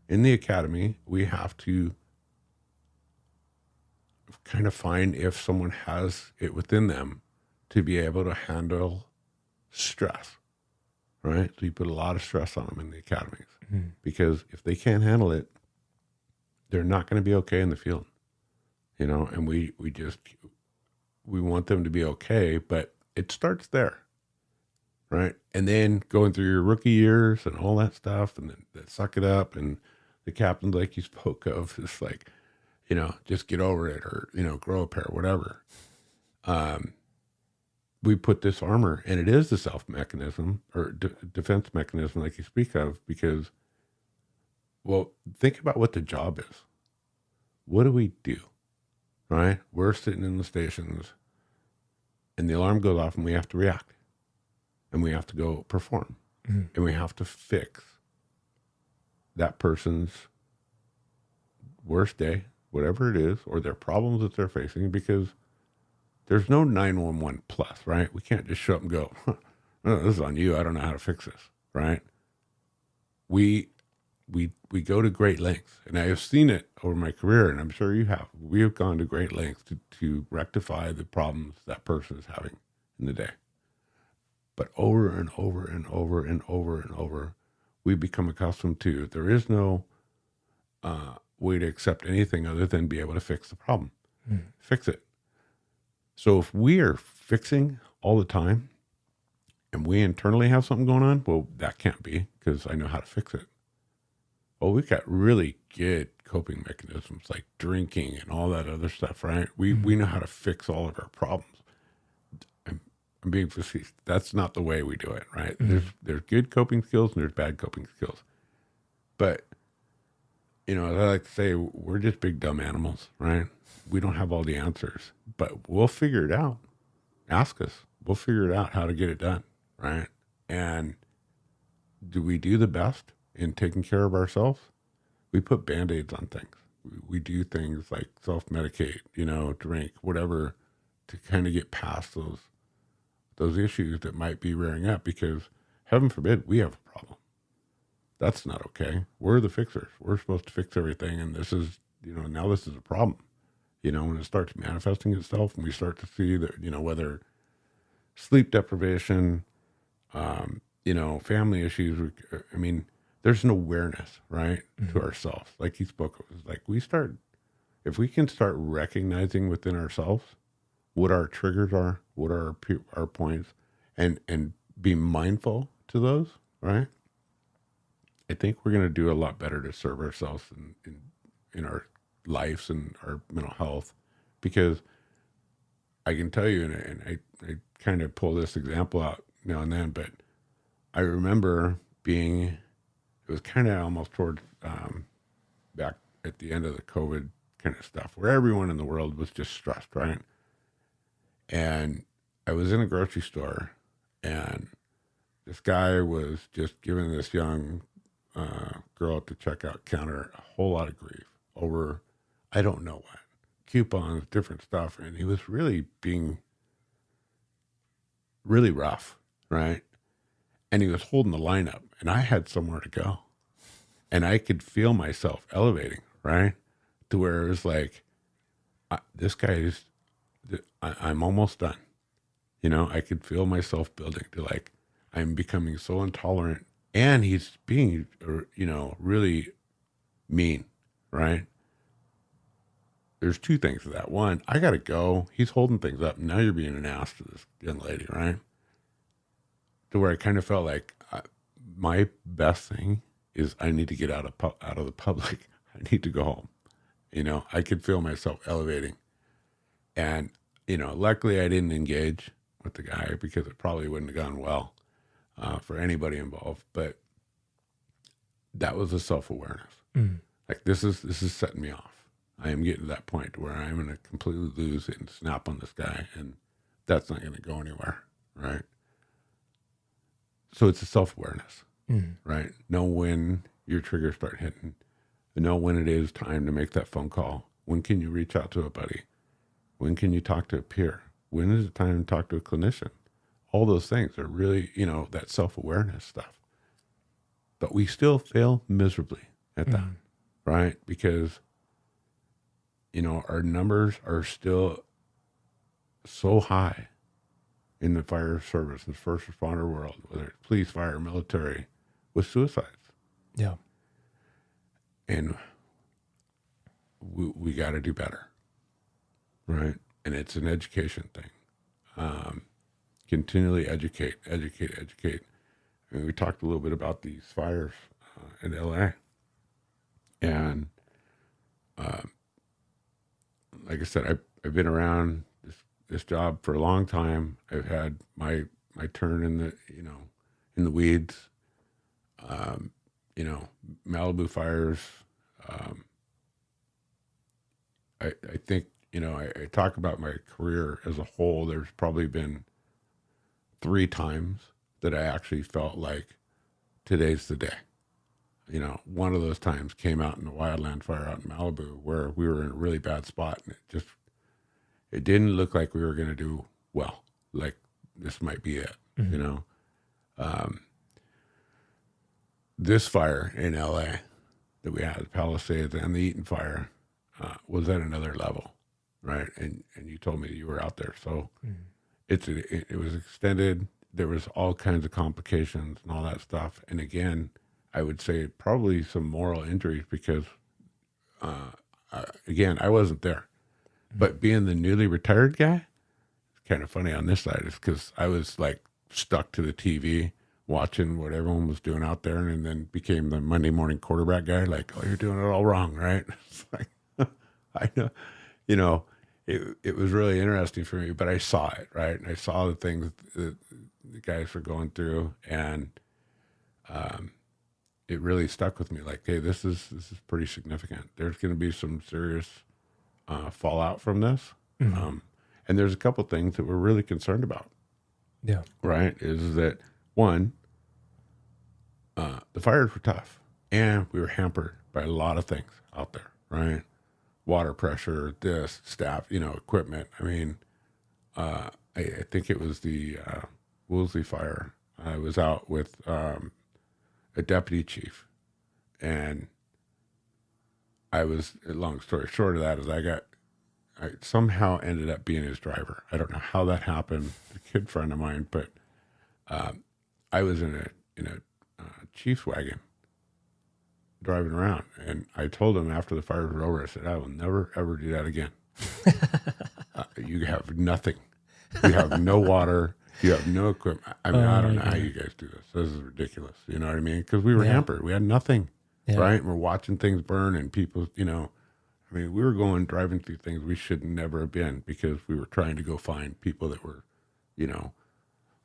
In the academy, we have to kind of find if someone has it within them to be able to handle stress, right? So you put a lot of stress on them in the academies, because if they can't handle it, they're not going to be okay in the field, and we want them to be okay, but it starts there, right? And then going through your rookie years and all that stuff, and then suck it up, and the captains, like you spoke of, is like, just get over it, or, grow a pair, whatever. We put this armor, and it is the self mechanism or defense mechanism, like you speak of, because, well, think about what the job is. What do we do, right? We're sitting in the stations, and the alarm goes off, and we have to react, and we have to go perform, and we have to fix that person's worst day, whatever it is, or their problems that they're facing, because There's no 911 plus, right? We can't just show up and go, oh, this is on you. I don't know how to fix this, right? We go to great lengths, and I have seen it over my career, and I'm sure you have. We have gone to great lengths to rectify the problems that person is having in the day. But over and over and over and over and over, we become accustomed to there is no way to accept anything other than be able to fix the problem. Fix it. So if we are fixing all the time and we internally have something going on, well, that can't be because I know how to fix it. Well, we've got really good coping mechanisms like drinking and all that other stuff, right? We know how to fix all of our problems. I'm being facetious. That's not the way we do it, right? There's good coping skills and there's bad coping skills. But, as I like to say, we're just big dumb animals, right? We don't have all the answers, but we'll figure it out. Ask us. We'll figure it out how to get it done, right? And do we do the best in taking care of ourselves? We put Band-Aids on things. We do things like self-medicate, drink, whatever, to kind of get past those issues that might be rearing up because, heaven forbid, we have a problem. That's not okay. We're the fixers. We're supposed to fix everything, and this is, now this is a problem. When it starts manifesting itself and we start to see that, whether sleep deprivation, family issues, there's an awareness, right, to ourselves. Like he spoke of, it's like if we can start recognizing within ourselves what our triggers are, what are our points, and be mindful to those, right? I think we're going to do a lot better to serve ourselves in our lives and our mental health, because I can tell you, and I kind of pull this example out now and then, but I remember it was kind of almost towards back at the end of the COVID kind of stuff, where everyone in the world was just stressed, right? And I was in a grocery store, and this guy was just giving this young girl at the checkout counter a whole lot of grief over, I don't know what, coupons, different stuff. And he was really being really rough, right? And he was holding the line up, and I had somewhere to go. And I could feel myself elevating, right? To where it was like, this guy is, I'm almost done. I could feel myself building to like, I'm becoming so intolerant. And he's being, really mean, right? There's two things to that. One, I got to go. He's holding things up. Now you're being an ass to this young lady, right? To where I kind of felt like my best thing is I need to get out of the public. I need to go home. I could feel myself elevating. And, luckily I didn't engage with the guy because it probably wouldn't have gone well for anybody involved. But that was a self-awareness. Like this is setting me off. I am getting to that point where I'm going to completely lose it and snap on this guy, and that's not going to go anywhere, right? So it's a self-awareness, right? Know when your triggers start hitting. Know when it is time to make that phone call. When can you reach out to a buddy? When can you talk to a peer? When is it time to talk to a clinician? All those things are really, that self-awareness stuff. But we still fail miserably at that, right? Because, our numbers are still so high in the fire service and first responder world, whether it's police, fire, military, with suicides. Yeah. And we got to do better, right? And it's an education thing. Continually educate. I mean, we talked a little bit about these fires in LA. And like I said, I've been around this job for a long time. I've had my turn in the weeds. Malibu fires. I think, I talk about my career as a whole. There's probably been 3 times that I actually felt like today's the day. One of those times came out in the wildland fire out in Malibu, where we were in a really bad spot, and it didn't look like we were going to do well. Like this might be it, you know. This fire in LA that we had, Palisades and the Eaton fire, was at another level, right? And you told me you were out there, so it was extended. There was all kinds of complications and all that stuff. And again, I would say probably some moral injuries because, again, I wasn't there. But being the newly retired guy, it's kind of funny on this side is because I was like stuck to the TV watching what everyone was doing out there, and then became the Monday morning quarterback guy. Like, oh, you're doing it all wrong, right? It's like, I know, you know, it was really interesting for me, but I saw it, right? And I saw the things that the guys were going through, and it really stuck with me. Like, hey, this is pretty significant. There's going to be some serious fallout from this, and there's a couple things that we're really concerned about. Yeah, right. Is that one? The fires were tough, and we were hampered by a lot of things out there, right? Water pressure, this staff, you know, equipment. I mean, I think it was the Woolsey fire. I was out with a deputy chief, and I was, long story short of that is I somehow ended up being his driver. I don't know how that happened. A kid friend of mine, but I was in a chief's wagon driving around, and I told him after the fires were over, I said, I will never ever do that again. You have nothing. You have no water. You have no equipment. I mean, I don't know how you guys do this. This is ridiculous. You know what I mean? Because we were hampered. We had nothing, right? And we're watching things burn, and people, you know, I mean, we were driving through things we should never have been because we were trying to go find people that were, you know,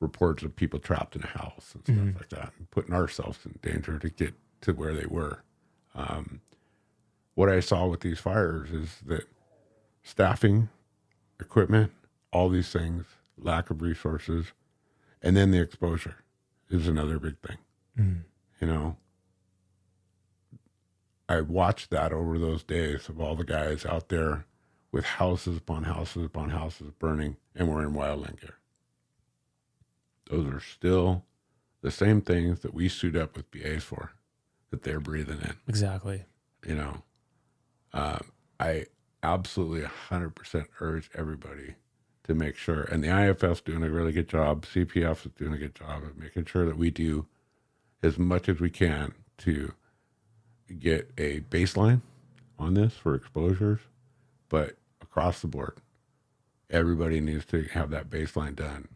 reports of people trapped in a house and stuff like that, and putting ourselves in danger to get to where they were. What I saw with these fires is that staffing, equipment, all these things, lack of resources, and then the exposure is another big thing. You know, I watched that over those days of all the guys out there with houses upon houses upon houses burning, and we're in wildland gear. Those are still the same things that we suit up with BAs for, that they're breathing in. Exactly. You know, I absolutely 100% urge everybody to make sure, and the IFF's doing a really good job, CPF is doing a good job of making sure that we do as much as we can to get a baseline on this for exposures, but across the board, everybody needs to have that baseline done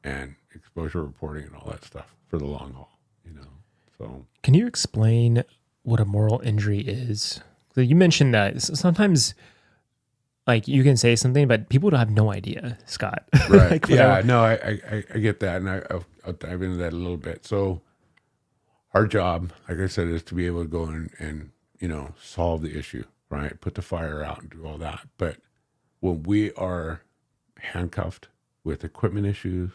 and exposure reporting and all that stuff for the long haul, you know. So can you explain what a moral injury is? So you mentioned that sometimes, like, you can say something, but people don't have no idea, Scott. Right. Like, yeah, no, I get that, and I'll dive into that a little bit. So our job, like I said, is to be able to go and you know, solve the issue, right? Put the fire out and do all that. But when we are handcuffed with equipment issues,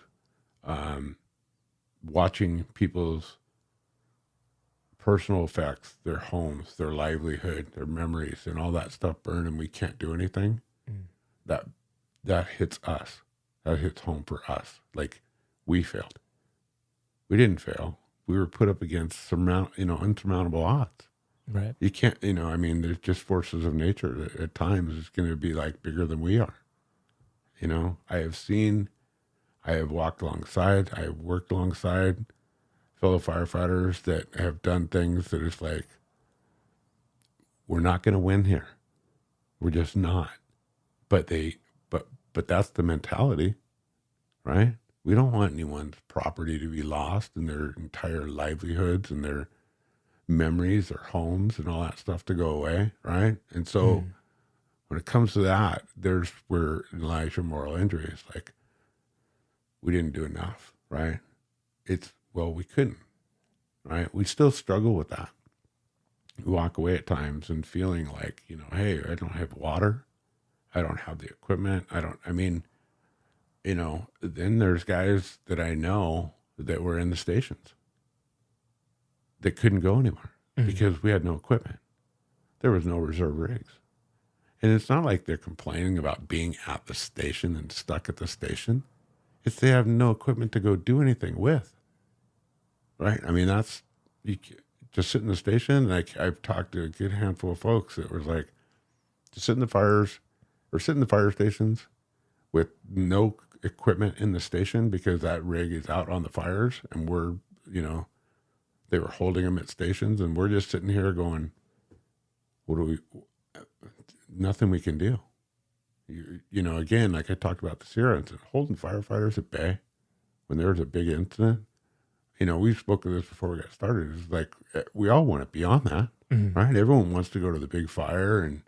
watching people's personal effects, their homes, their livelihood, their memories, and all that stuff burn, and we can't do anything, that hits us. That hits home for us. Like, we failed. We didn't fail. We were put up against insurmountable odds. Right. You can't, you know, I mean, there's just forces of nature that at times it's going to be like bigger than we are. You know, I have walked alongside, I have worked alongside fellow firefighters that have done things that is like, we're not going to win here. We're just not. But that's the mentality, right? We don't want anyone's property to be lost and their entire livelihoods and their memories, their homes and all that stuff to go away, right? And so when it comes to that, there's where it lies your moral injury. It's like, we didn't do enough, right? We couldn't, right? We still struggle with that. We walk away at times and feeling like, you know, hey, I don't have water. I don't have the equipment. You know, then there's guys that I know that were in the stations that couldn't go anywhere because we had no equipment. There was no reserve rigs. And it's not like they're complaining about being at the station and stuck at the station. It's they have no equipment to go do anything with. Right? I mean, that's just sit in the station. Like I've talked to a good handful of folks that was like, just sit in the fires or sit in the fire stations with no equipment in the station because that rig is out on the fires and we're, they were holding them at stations and we're just sitting here going, nothing we can do. Again, like I talked about the Sierra incident, holding firefighters at bay when there was a big incident. We spoke of this before we got started. It's like we all want to be on that, right? Everyone wants to go to the big fire and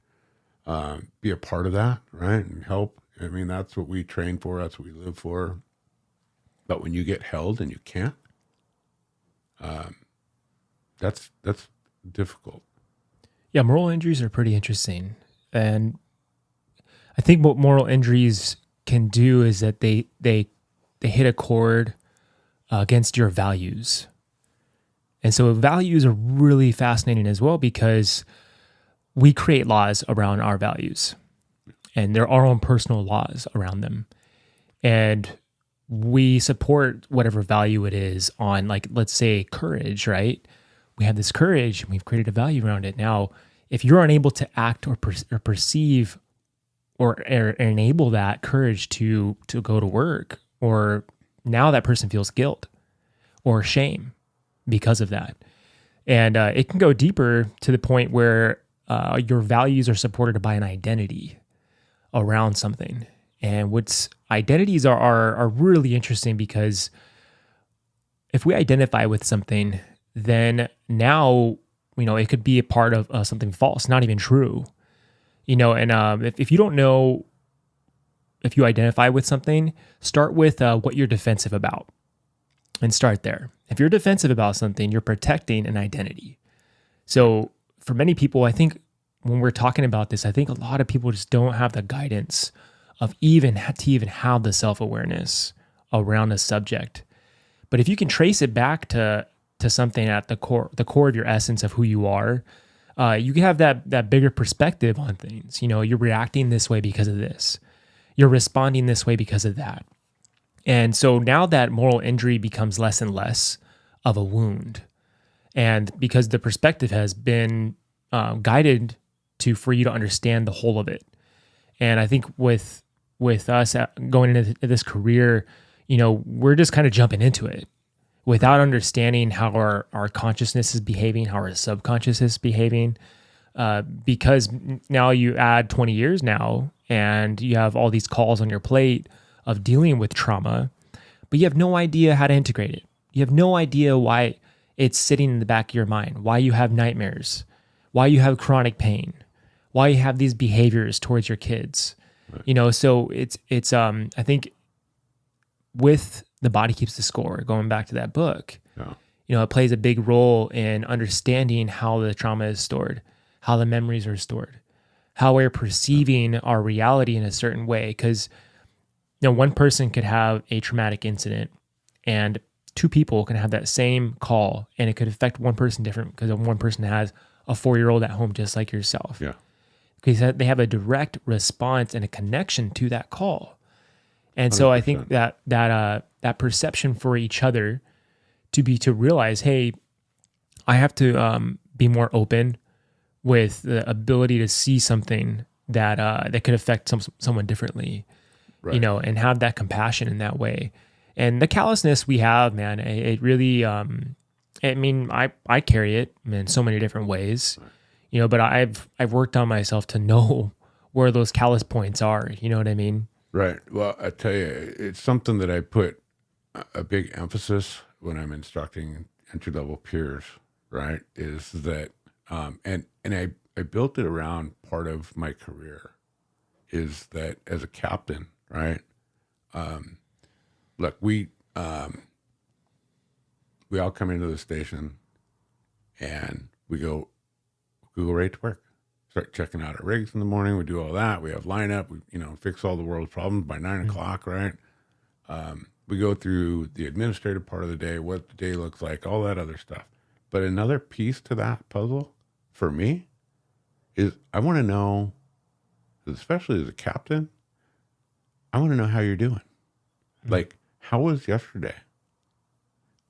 be a part of that, right? And help. I mean, that's what we train for. That's what we live for. But when you get held and you can't, that's difficult. Yeah, moral injuries are pretty interesting. And I think what moral injuries can do is that they hit a chord against your values. And so values are really fascinating as well because we create laws around our values and there are our own personal laws around them. And we support whatever value it is on, like, let's say courage, right? We have this courage and we've created a value around it. Now, if you're unable to act or perceive or enable that courage to go to work, or now that person feels guilt or shame because of that. And it can go deeper to the point where your values are supported by an identity around something. And identities are really interesting because if we identify with something, then now, it could be a part of something false, not even true. And if you don't know, if you identify with something, start with what you're defensive about and start there. If you're defensive about something, you're protecting an identity. So for many people, I think when we're talking about this, I think a lot of people just don't have the guidance of even have the self-awareness around a subject. But if you can trace it back to something at the core of your essence of who you are, you can have that bigger perspective on things. You're reacting this way because of this. You're responding this way because of that. And so now that moral injury becomes less and less of a wound. And because the perspective has been guided for you to understand the whole of it. And I think with us going into this career, we're just kind of jumping into it without understanding how our consciousness is behaving, how our subconscious is behaving. Because now you add 20 years now and you have all these calls on your plate of dealing with trauma, but you have no idea how to integrate it. You have no idea why it's sitting in the back of your mind, why you have nightmares, why you have chronic pain, why you have these behaviors towards your kids. Right. So it's I think with The Body Keeps the Score, going back to that book, it plays a big role in understanding how the trauma is stored, how the memories are stored, how we're perceiving our reality in a certain way. Because one person could have a traumatic incident and two people can have that same call and it could affect one person different because one person has a 4-year-old at home just like yourself. Yeah. Because they have a direct response and a connection to that call. And 100%. So I think that perception for each other to realize, hey, I have to be more open with the ability to see something that could affect someone differently, right. And have that compassion in that way. And the callousness we have, man, it really, I carry it in so many different ways, right. But I've worked on myself to know where those callous points are. You know what I mean? Right. Well, I tell you, it's something that I put a big emphasis when I'm instructing entry-level peers, right, is that, and I built it around part of my career, is that as a captain, right, look, we all come into the station and we go right to work. Start checking out our rigs in the morning. We do all that. We have lineup. We, fix all the world's problems by 9 o'clock, right? We go through the administrative part of the day, what the day looks like, all that other stuff. But another piece to that puzzle for me is I want to know especially as a captain, I want to know how you're doing. Like, how was yesterday?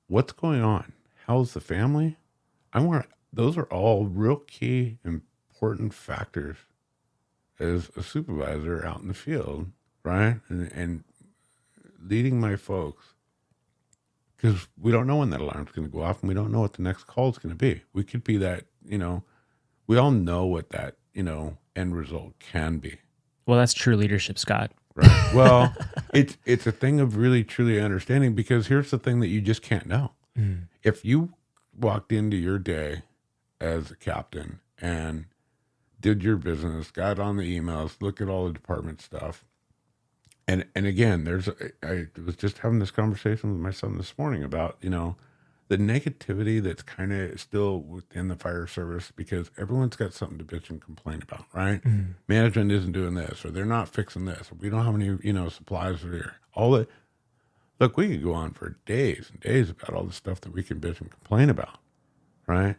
What's going on? How's the family? Those are all real key, important factors as a supervisor out in the field, right? And leading my folks, because we don't know when that alarm's going to go off, and we don't know what the next call is going to be. We could be that, we all know what that, end result can be. Well, that's true leadership, Scott. Right. Well, it's a thing of really, truly understanding, because here's the thing that you just can't know. If you walked into your day as a captain and did your business, got on the emails, look at all the department stuff. And again, I was just having this conversation with my son this morning about, the negativity that's kind of still within the fire service, because everyone's got something to bitch and complain about, right? Management isn't doing this, or they're not fixing this, or we don't have any, supplies are here. All that. Look, we could go on for days and days about all the stuff that we can bitch and complain about, right?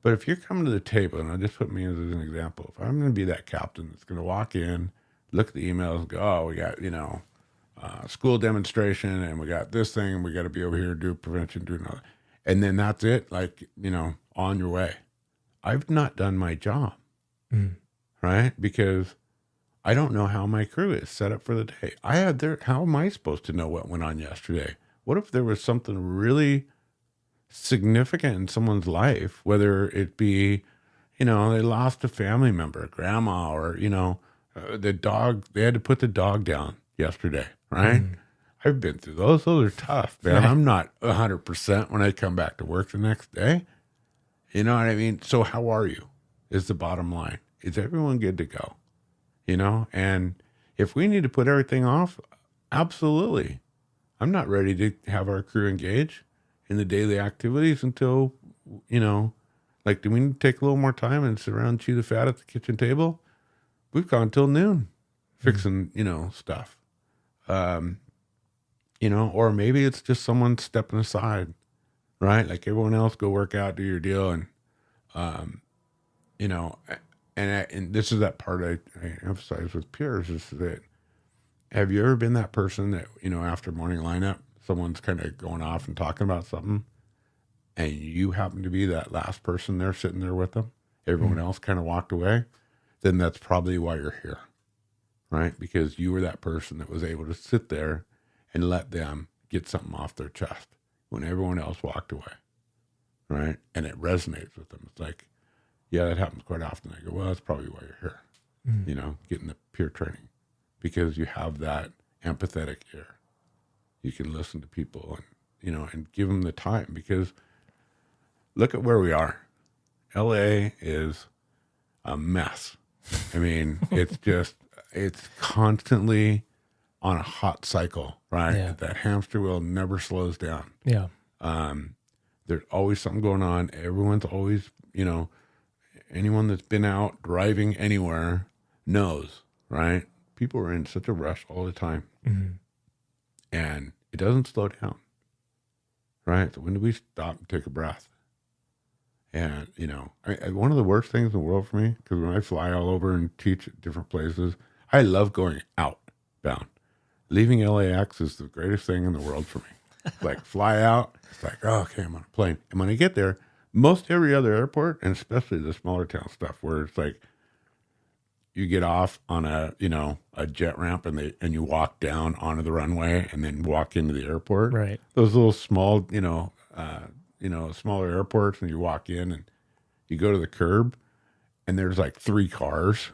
But if you're coming to the table, and I'll just put me as an example, if I'm going to be that captain that's going to walk in, look at the emails and go, oh, we got, school demonstration, and we got this thing, and we got to be over here, do prevention, do another. And then that's it, like, on your way. I've not done my job, right? Because I don't know how my crew is set up for the day. How am I supposed to know what went on yesterday? What if there was something really significant in someone's life, whether it be, they lost a family member, grandma, or, the dog, they had to put the dog down yesterday, right? I've been through those. Those are tough, man. Right. I'm not 100% when I come back to work the next day. You know what I mean? So how are you is the bottom line. Is everyone good to go? And if we need to put everything off, absolutely. I'm not ready to have our crew engage in the daily activities until, do we need to take a little more time and sit around and chew the fat at the kitchen table? We've gone till noon fixing, stuff. Or maybe it's just someone stepping aside, right? Like everyone else, go work out, do your deal. And, and this is that part I emphasize with peers, is that, have you ever been that person that, after morning lineup, someone's kind of going off and talking about something, and you happen to be that last person there sitting there with them, everyone else kind of walked away? Then that's probably why you're here, right? Because you were that person that was able to sit there and let them get something off their chest when everyone else walked away, right? And it resonates with them. It's like, yeah, that happens quite often. I go, well, that's probably why you're here, getting the peer training, because you have that empathetic ear. You can listen to people and, and give them the time, because look at where we are. LA is a mess. I mean, it's constantly on a hot cycle, right? Yeah. That hamster wheel never slows down. Yeah. There's always something going on. Everyone's always, anyone that's been out driving anywhere knows, right? People are in such a rush all the time. And it doesn't slow down, right? So when do we stop and take a breath? And, one of the worst things in the world for me, because when I fly all over and teach at different places, I love going outbound. Leaving LAX is the greatest thing in the world for me. Like, fly out, it's like, oh, okay, I'm on a plane. And when I get there, most every other airport, and especially the smaller town stuff, where it's like, you get off on a jet ramp and you walk down onto the runway and then walk into the airport. Right. Those little small, smaller airports, and you walk in and you go to the curb and there's like 3 cars.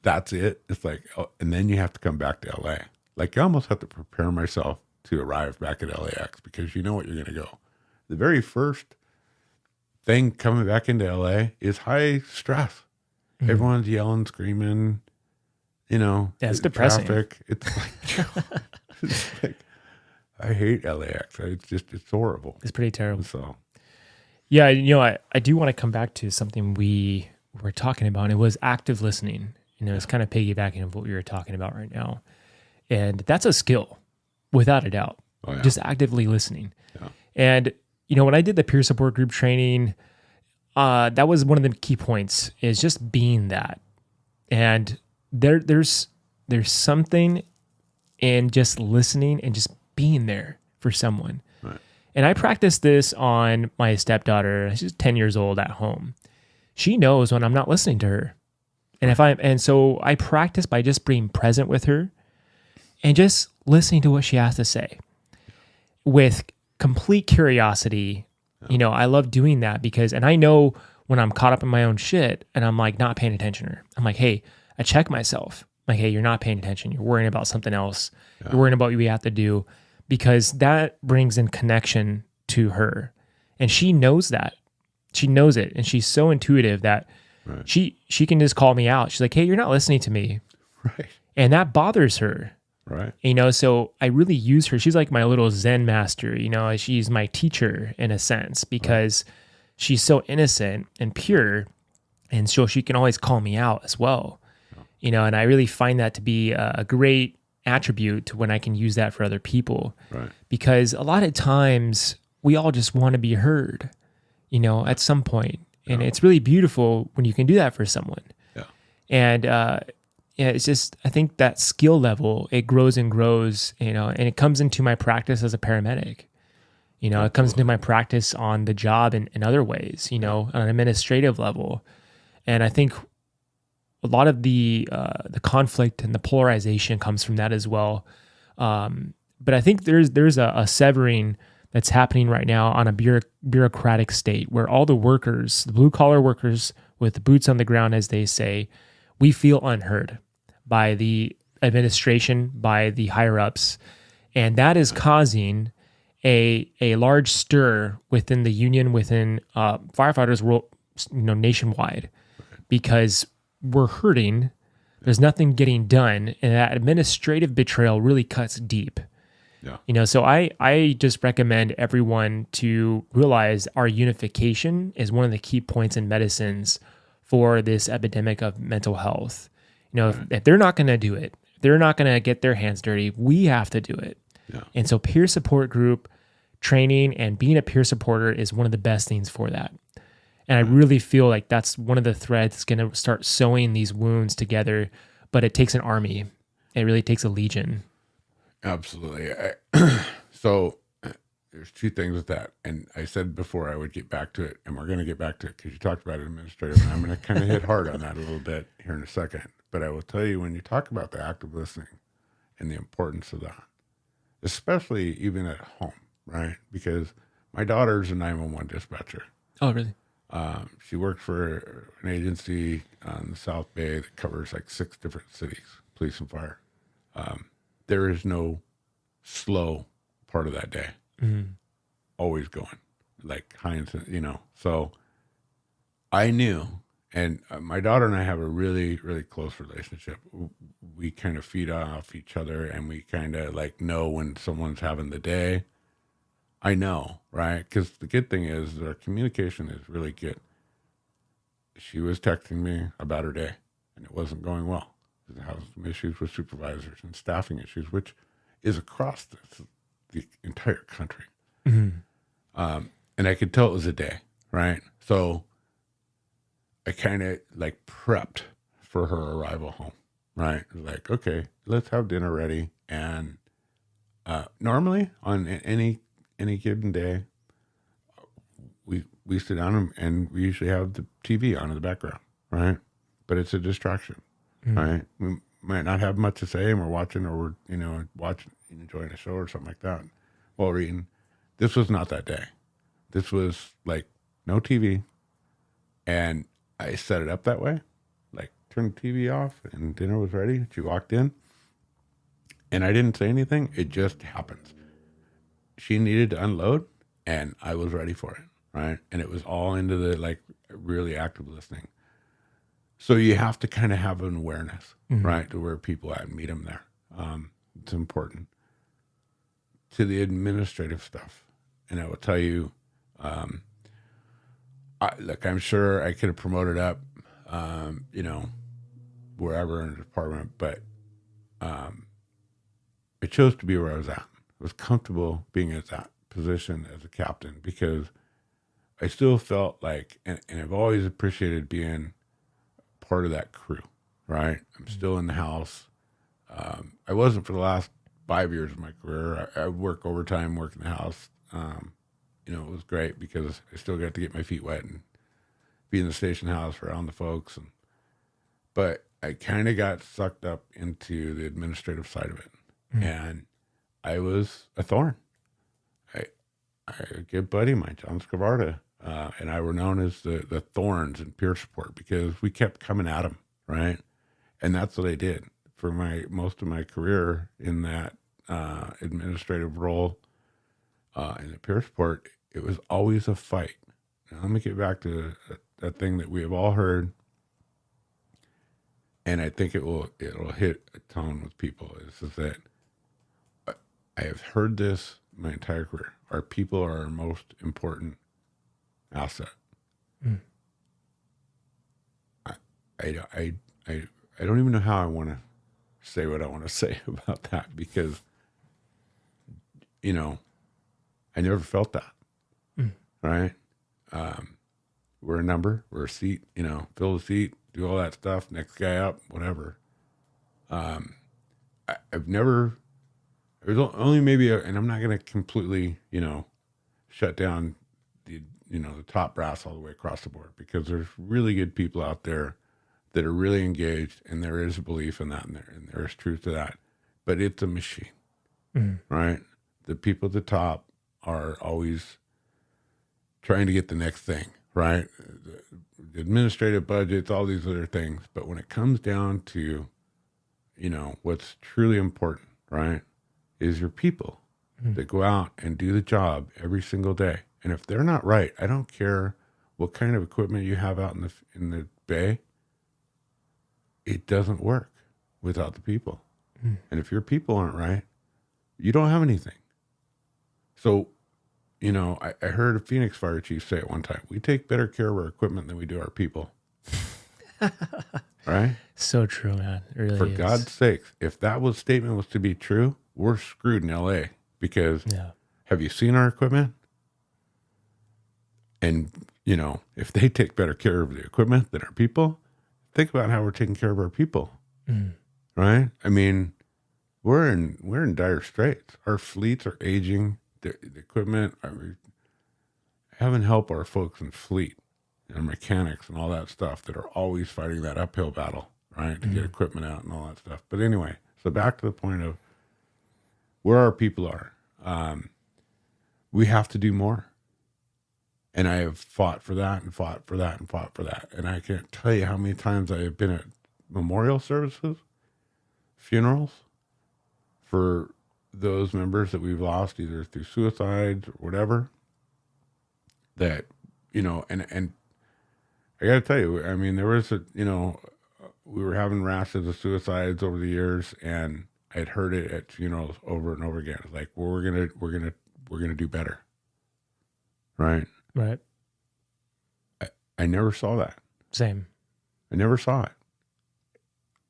That's it. It's like, oh, and then you have to come back to LA. Like, I almost have to prepare myself to arrive back at LAX, because you know what you're going to go. The very first thing coming back into LA is high stress. Everyone's yelling, screaming, it's depressing. Traffic. It's like, I hate LAX. It's horrible. It's pretty terrible. So, yeah, I do want to come back to something we were talking about. And it was active listening. It's kind of piggybacking of what we were talking about right now. And that's a skill, without a doubt. Oh, yeah. Just actively listening. Yeah. And, when I did the peer support group training, that was one of the key points, is just being that. And there's something in just listening and just being there for someone. Right. And I practice this on my stepdaughter. She's 10 years old at home. She knows when I'm not listening to her. And so I practice by just being present with her and just listening to what she has to say with complete curiosity. You know, I love doing that because, and I know when I'm caught up in my own shit and I'm like not paying attention to her, I'm like, hey, I check myself. I'm like, hey, you're not paying attention. You're worrying about something else. Yeah. You're worrying about what we have to do, because that brings in connection to her. And she knows that. She knows it. And she's so intuitive that she can just call me out. She's like, hey, you're not listening to me. Right. And that bothers her. Right. You know, so I really use her. She's like my little Zen master, you know, she's my teacher in a sense, because she's so innocent and pure. And so she can always call me out as well, you know, and I really find that to be a great attribute to when I can use that for other people, because a lot of times we all just want to be heard, you know, at some point. And it's really beautiful when you can do that for someone. Yeah. And, yeah, it's just, I think that skill level, it grows and grows, you know, and it comes into my practice as a paramedic. You know, it comes into my practice on the job in other ways, you know, on an administrative level. And I think a lot of the conflict and the polarization comes from that as well. But I think there's a severing that's happening right now on a bureaucratic state where all the workers, the blue collar workers with the boots on the ground, as they say, we feel unheard by the administration, by the higher ups. And that is causing a large stir within the union, within firefighters world, you know, nationwide, because we're hurting. There's nothing getting done. And that administrative betrayal really cuts deep. Yeah. You know, so I just recommend everyone to realize our unification is one of the key points in medicines for this epidemic of mental health. You know, if they're not going to do it, they're not going to get their hands dirty, we have to do it. Yeah. And so peer support group training and being a peer supporter is one of the best things for that. And I really feel like that's one of the threads that's going to start sewing these wounds together, but it takes an army. It really takes a legion. Absolutely. So there's two things with that. And I said before I would get back to it, and we're going to get back to it because you talked about it administrative, and I'm going to kind of hit hard on that a little bit here in a second. But I will tell you, when you talk about the active listening and the importance of that, especially even at home, right? Because my daughter's a 911 dispatcher. Oh, really? She works for an agency on the South Bay that covers like 6 different cities, police and fire. There is no slow part of that day. Mm-hmm. Always going, like high, you know. So I knew, and my daughter and I have a really, really close relationship. We kind of feed off each other, and we kind of like know when someone's having the day. I know, right? Because the good thing is our communication is really good. She was texting me about her day, and it wasn't going well. She has some issues with supervisors and staffing issues, which is across the entire country. Mm-hmm. And I could tell it was a day, right? So I kind of like prepped for her arrival home, right? Like, okay, let's have dinner ready. And normally on any given day, we sit down and we usually have the TV on in the background, right? But it's a distraction, right? We might not have much to say, and we're watching, or we're watching, enjoying a show or something like that while we're eating. This was not that day. This was like no TV, and I set it up that way. Like turned the TV off, and dinner was ready. She walked in, and I didn't say anything. It just happens. She needed to unload, and I was ready for it, right? And it was all into the like really active listening. So you have to kind of have an awareness, right, to where people at and meet them there. It's important. To the administrative stuff, and I will tell you, look, I'm sure I could have promoted up, wherever in the department, but I chose to be where I was at. I was comfortable being at that position as a captain because I still felt like, and I've always appreciated being part of that crew, right? I'm still in the house. I wasn't for the last 5 years of my career. I work overtime, work in the house. You know, it was great because I still got to get my feet wet and be in the station house around the folks. But I kind of got sucked up into the administrative side of it. And I was a thorn. A good buddy of mine, John Scavarda, and I were known as the thorns in peer support because we kept coming at him, right? And that's what I did for most of my career in that administrative role in the peer support. It was always a fight. Now, let me get back to that thing that we have all heard, and I think it'll hit a tone with people. Is that I have heard this my entire career. Our people are our most important asset. I don't even know how I want to say what I want to say about that because, you know, I never felt that. Right? We're a number, we're a seat, you know, fill the seat, do all that stuff, next guy up, whatever. I've never, there's only maybe, and I'm not going to completely, you know, shut down the top brass all the way across the board because there's really good people out there that are really engaged and there is a belief in that and there is truth to that, but it's a machine, right? The people at the top are always trying to get the next thing, right? The administrative budgets, all these other things. But when it comes down to, you know, what's truly important, right, is your people that go out and do the job every single day. And if they're not right, I don't care what kind of equipment you have out in the bay, it doesn't work without the people. And if your people aren't right, you don't have anything. So, you know, I heard a Phoenix fire chief say it one time, we take better care of our equipment than we do our people. Right? So true, man. It really For is. God's sakes, if that statement was to be true, we're screwed in LA because have you seen our equipment? And, you know, if they take better care of the equipment than our people, think about how we're taking care of our people. Right? I mean, we're in dire straits. Our fleets are aging. The equipment, having help our folks in fleet and mechanics and all that stuff that are always fighting that uphill battle, right, to get equipment out and all that stuff. But anyway, so back to the point of where our people are. We have to do more. And I have fought for that and fought for that and fought for that. And I can't tell you how many times I have been at memorial services, funerals, for those members that we've lost either through suicides or whatever, that, you know, and I got to tell you, I mean, there was we were having rashes of suicides over the years and I'd heard it at funerals over and over again. Like, well, we're going to do better. Right. Right. I never saw that. Same. I never saw it.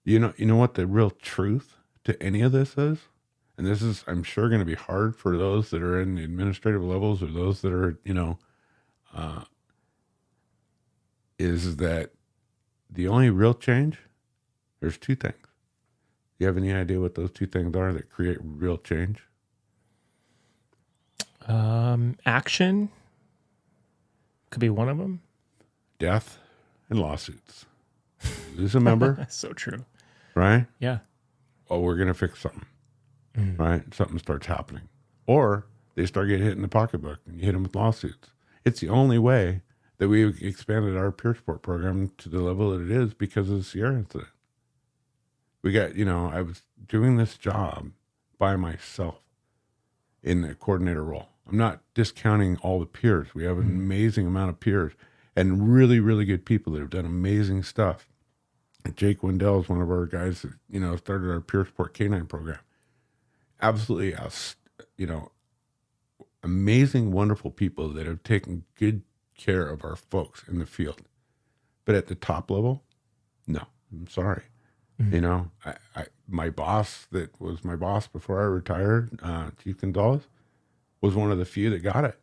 You know what the real truth to any of this is? And this is, I'm sure, going to be hard for those that are in the administrative levels or those that are, you know, is that the only real change, there's two things. Do you have any idea what those two things are that create real change? Action could be one of them. Death and lawsuits. Lose a member. So true. Right? Yeah. Oh, we're going to fix something. Right? Something starts happening. Or they start getting hit in the pocketbook and you hit them with lawsuits. It's the only way that we've expanded our peer support program to the level that it is because of the Sierra incident. We got, you know, I was doing this job by myself in the coordinator role. I'm not discounting all the peers. We have an amazing amount of peers and really, really good people that have done amazing stuff. Jake Wendell is one of our guys that, you know, started our peer support canine program. Absolutely, you know, amazing, wonderful people that have taken good care of our folks in the field. But at the top level, no, I'm sorry. You know, my boss that was my boss before I retired, Chief Gonzalez, was one of the few that got it.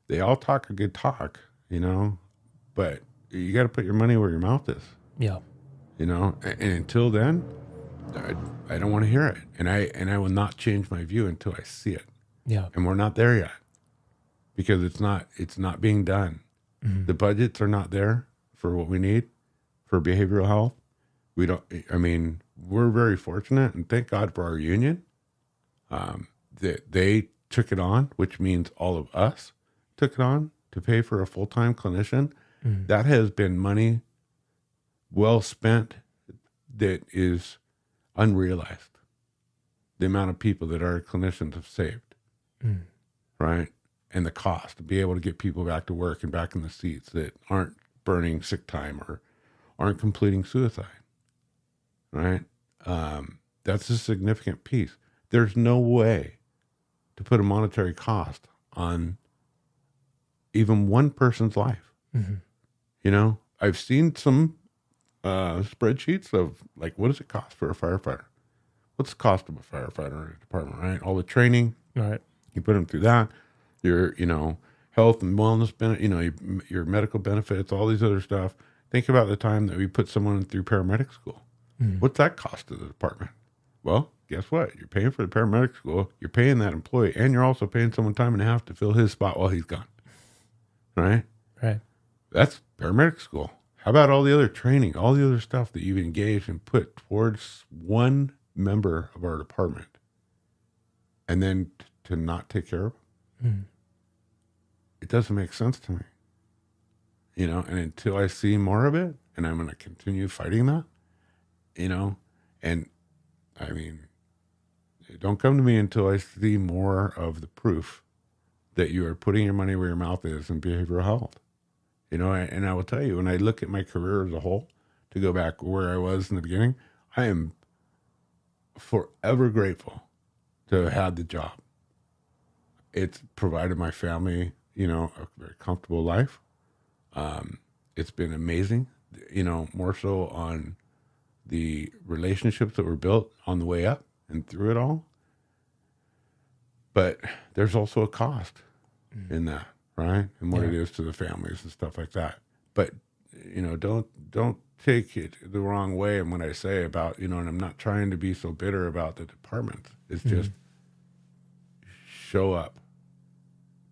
They all talk a good talk, you know, but you got to put your money where your mouth is. Yeah. you know, and until then, I don't want to hear it. And I will not change my view until I see it. Yeah. And we're not there yet because it's not being done. Mm-hmm. The budgets are not there for what we need for behavioral health. We're very fortunate, and thank God for our union. That they took it on, which means all of us took it on to pay for a full-time clinician. Mm-hmm. That has been money well spent that is unrealized. The amount of people that our clinicians have saved, right? And the cost to be able to get people back to work and back in the seats that aren't burning sick time or aren't completing suicide, right? That's a significant piece. There's no way to put a monetary cost on even one person's life. Mm-hmm. You know, I've seen some spreadsheets of like, what does it cost for a firefighter? What's the cost of a firefighter in a department, right? All the training, right? You put them through that, your, health and wellness benefit, your medical benefits, all these other stuff. Think about the time that we put someone through paramedic school. Mm-hmm. What's that cost to the department? Well, guess what? You're paying for the paramedic school, you're paying that employee, and you're also paying someone time and a half to fill his spot while he's gone. Right? Right. That's paramedic school. How about all the other training, all the other stuff that you've engaged and put towards one member of our department, and then to not take care of them? It doesn't make sense to me. And until I see more of it, and I'm going to continue fighting that, and don't come to me until I see more of the proof that you are putting your money where your mouth is in behavioral health. And I will tell you, when I look at my career as a whole, to go back where I was in the beginning, I am forever grateful to have had the job. It's provided my family, a very comfortable life. It's been amazing, more so on the relationships that were built on the way up and through it all. But there's also a cost in that, right? And what it is to the families and stuff like that. But, don't take it the wrong way. And when I say about, and I'm not trying to be so bitter about the department, it's just show up,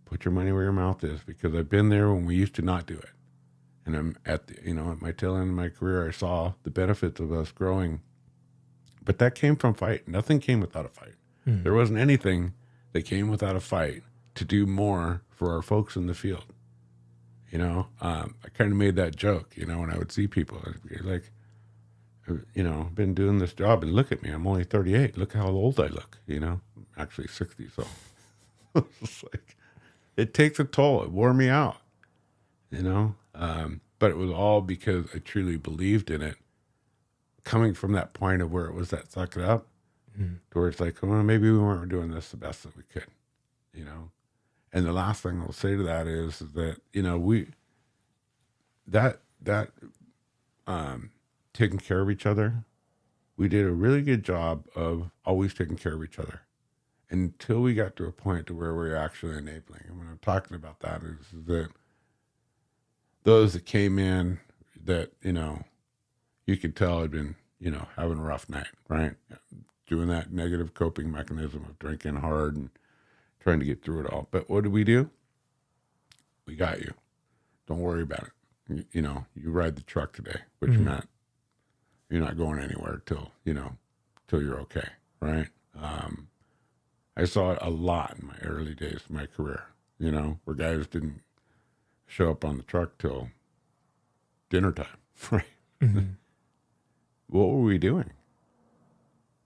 put your money where your mouth is, because I've been there when we used to not do it. And I'm at at my tail end of my career, I saw the benefits of us growing, but that came from fight. Nothing came without a fight. There wasn't anything that came without a fight to do more for our folks in the field. I kind of made that joke, when I would see people, I'd be like, I've been doing this job and look at me, I'm only 38. Look how old I look, I'm actually 60. So it's like, it takes a toll. It wore me out, but it was all because I truly believed in it. Coming from that point of where it was that suck it up, to where it's like, well, maybe we weren't doing this the best that we could, And the last thing I'll say to that is that, taking care of each other, we did a really good job of always taking care of each other until we got to a point to where we're actually enabling. And when I'm talking about that is that those that came in that, you could tell had been, having a rough night, right? Doing that negative coping mechanism of drinking hard and trying to get through it all. But what did we do? We got you. Don't worry about it. You ride the truck today, but you're not going anywhere till you're okay, right? I saw it a lot in my early days of my career, where guys didn't show up on the truck till dinner time, right? Mm-hmm. What were we doing?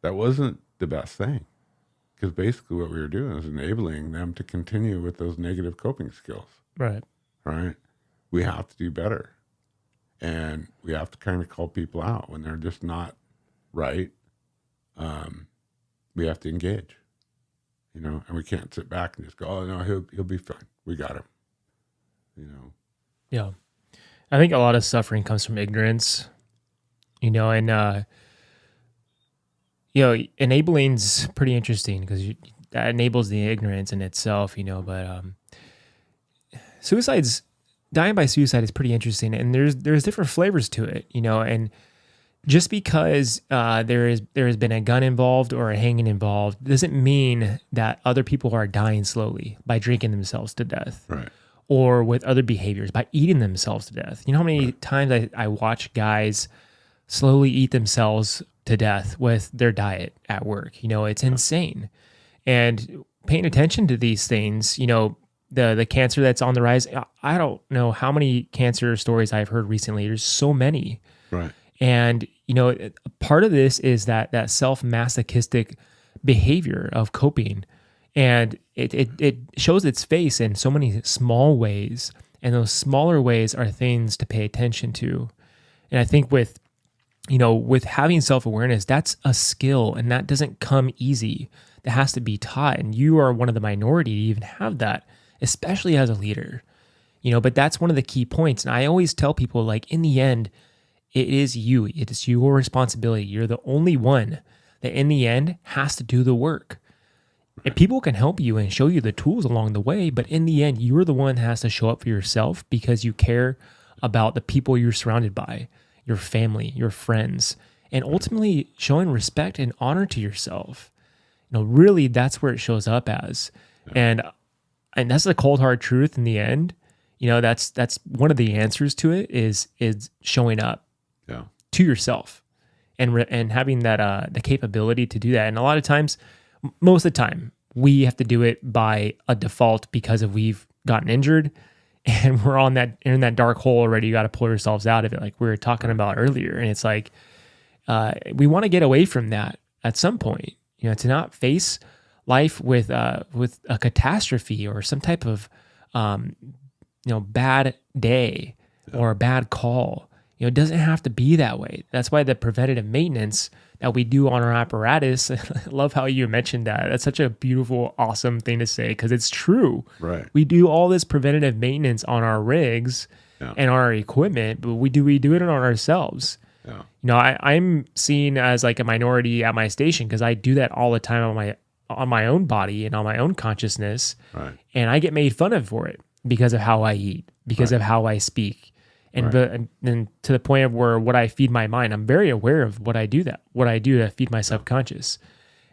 That wasn't the best thing, because basically what we were doing is enabling them to continue with those negative coping skills. Right. Right. We have to do better, and we have to kind of call people out when they're just not right. We have to engage, and we can't sit back and just go, oh no, he'll be fine. We got him. Yeah. I think a lot of suffering comes from ignorance, and enabling's pretty interesting because that enables the ignorance in itself, but dying by suicide is pretty interesting, and there's different flavors to it, and just because there has been a gun involved or a hanging involved doesn't mean that other people are dying slowly by drinking themselves to death, Right. or with other behaviors by eating themselves to death. You know how many times I watch guys slowly eat themselves to death with their diet at work? You know, it's insane. And paying attention to these things, you know, the cancer that's on the rise. I don't know how many cancer stories I've heard recently. There's so many. Right. And, you know, part of this is that self-masochistic behavior of coping. And it shows its face in so many small ways. And those smaller ways are things to pay attention to. And I think with having self-awareness, that's a skill, and that doesn't come easy. That has to be taught. And you are one of the minority to even have that, especially as a leader. You know, but that's one of the key points. And I always tell people, like, in the end, it is you. It is your responsibility. You're the only one that in the end has to do the work. And people can help you and show you the tools along the way, but in the end, you're the one that has to show up for yourself because you care about the people you're surrounded by, your family, your friends, and ultimately showing respect and honor to yourself. You know, really, that's where it shows up as. And that's the cold hard truth in the end. You know, that's one of the answers to it is showing up to yourself and having that the capability to do that. And a lot of times, most of the time, we have to do it by a default because if we've gotten injured and we're in that dark hole already. You got to pull yourselves out of it, like we were talking about earlier. And it's like we want to get away from that at some point. You know, to not face life with a catastrophe or some type of bad day or a bad call. You know, it doesn't have to be that way. That's why the preventative maintenance that we do on our apparatus, I love how you mentioned that. That's such a beautiful, awesome thing to say because it's true. Right. We do all this preventative maintenance on our rigs and our equipment, but we do it on ourselves. Yeah. You know, I'm seen as like a minority at my station because I do that all the time on my own body and on my own consciousness. Right. And I get made fun of for it because of how I eat, because of how I speak. And to the point of where what I feed my mind, I'm very aware of what I do to feed my subconscious.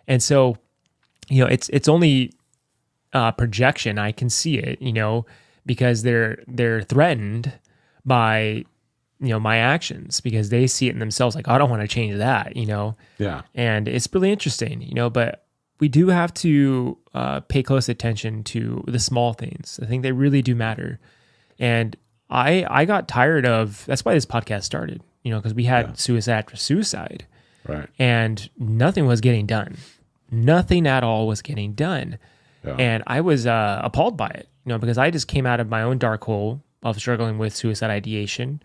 And so, you know, it's only projection. I can see it, you know, because they're threatened by, you know, my actions because they see it in themselves. Like, I don't want to change that, you know? Yeah. And it's really interesting, you know, but we do have to pay close attention to the small things. I think they really do matter. And I got tired of, that's why this podcast started, you know, because we had suicide after suicide. Right. And nothing was getting done. Nothing at all was getting done. Yeah. And I was appalled by it, you know, because I just came out of my own dark hole of struggling with suicide ideation.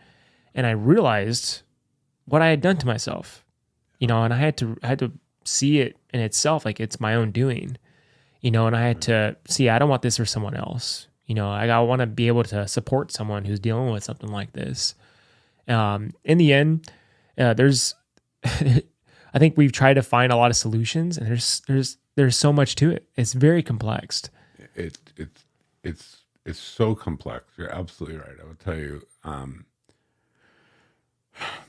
And I realized what I had done to myself, you know, and I had to see it in itself, like it's my own doing, you know, and I had to see, I don't want this for someone else. You know, I want to be able to support someone who's dealing with something like this. In the end, there's, I think we've tried to find a lot of solutions, and there's so much to it. It's very complex. It's so complex. You're absolutely right. I would tell you,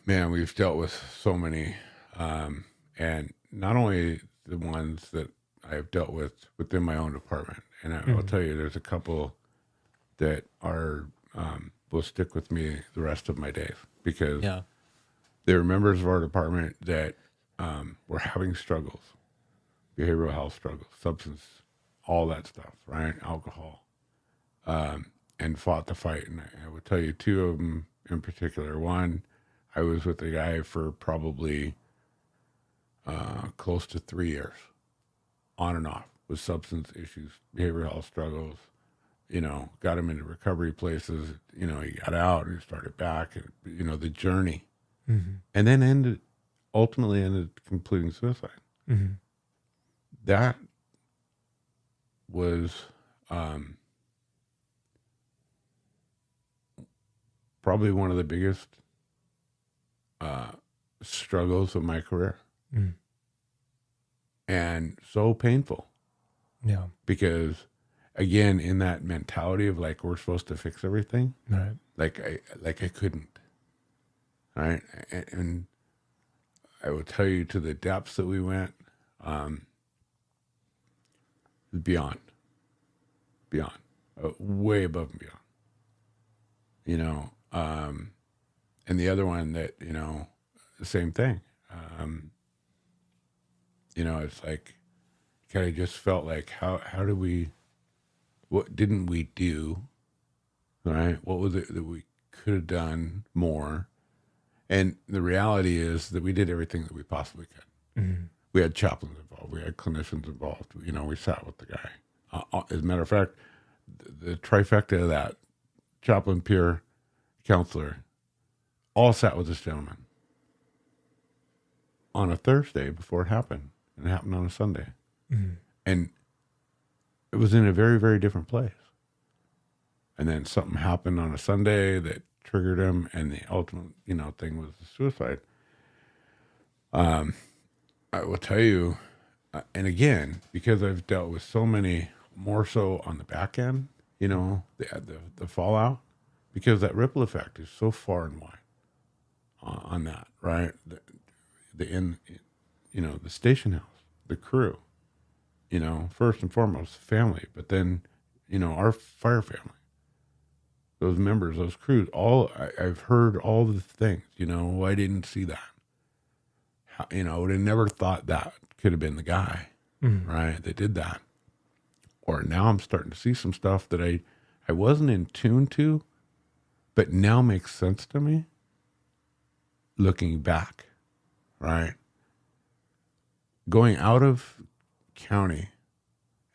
man, we've dealt with so many, and not only the ones that I've dealt with within my own department, and I will tell you, there's a couple that will stick with me the rest of my days because there are members of our department that were having struggles, behavioral health struggles, substance, all that stuff, right? Alcohol, and fought the fight. And I would tell you two of them in particular. One, I was with a guy for probably close to 3 years, on and off, with substance issues, behavioral health struggles. You know, got him into recovery places. You know, he got out and he started back, and you know the journey, and then ultimately ended completing suicide. That was probably one of the biggest struggles of my career, and so painful. Yeah, because again, in that mentality of like we're supposed to fix everything, right? Like I couldn't, right? And I will tell you, to the depths that we went, beyond, way above and beyond. You know, and the other one that, you know, the same thing. You know, it's like, kind of just felt like, how did we, what didn't we do, right? What was it that we could have done more? And the reality is that we did everything that we possibly could. Mm-hmm. We had chaplains involved. We had clinicians involved. You know, we sat with the guy. As a matter of fact, the trifecta of that, chaplain, peer, counselor, all sat with this gentleman on a Thursday before it happened. And it happened on a Sunday. Mm-hmm. And it was in a very, very different place. And then something happened on a Sunday that triggered him, and the ultimate, you know, thing was the suicide. I will tell you, and again, because I've dealt with so many, more so on the back end, you know, the fallout, because that ripple effect is so far and wide on that, right? You know, the station house, the crew, you know, first and foremost, family, but then, you know, our fire family, those members, those crews, I've heard all the things, you know, I didn't see that. You know, I would have never thought that could have been the guy, right, that did that. Or now I'm starting to see some stuff that I wasn't in tune to, but now makes sense to me looking back, right? Going out of county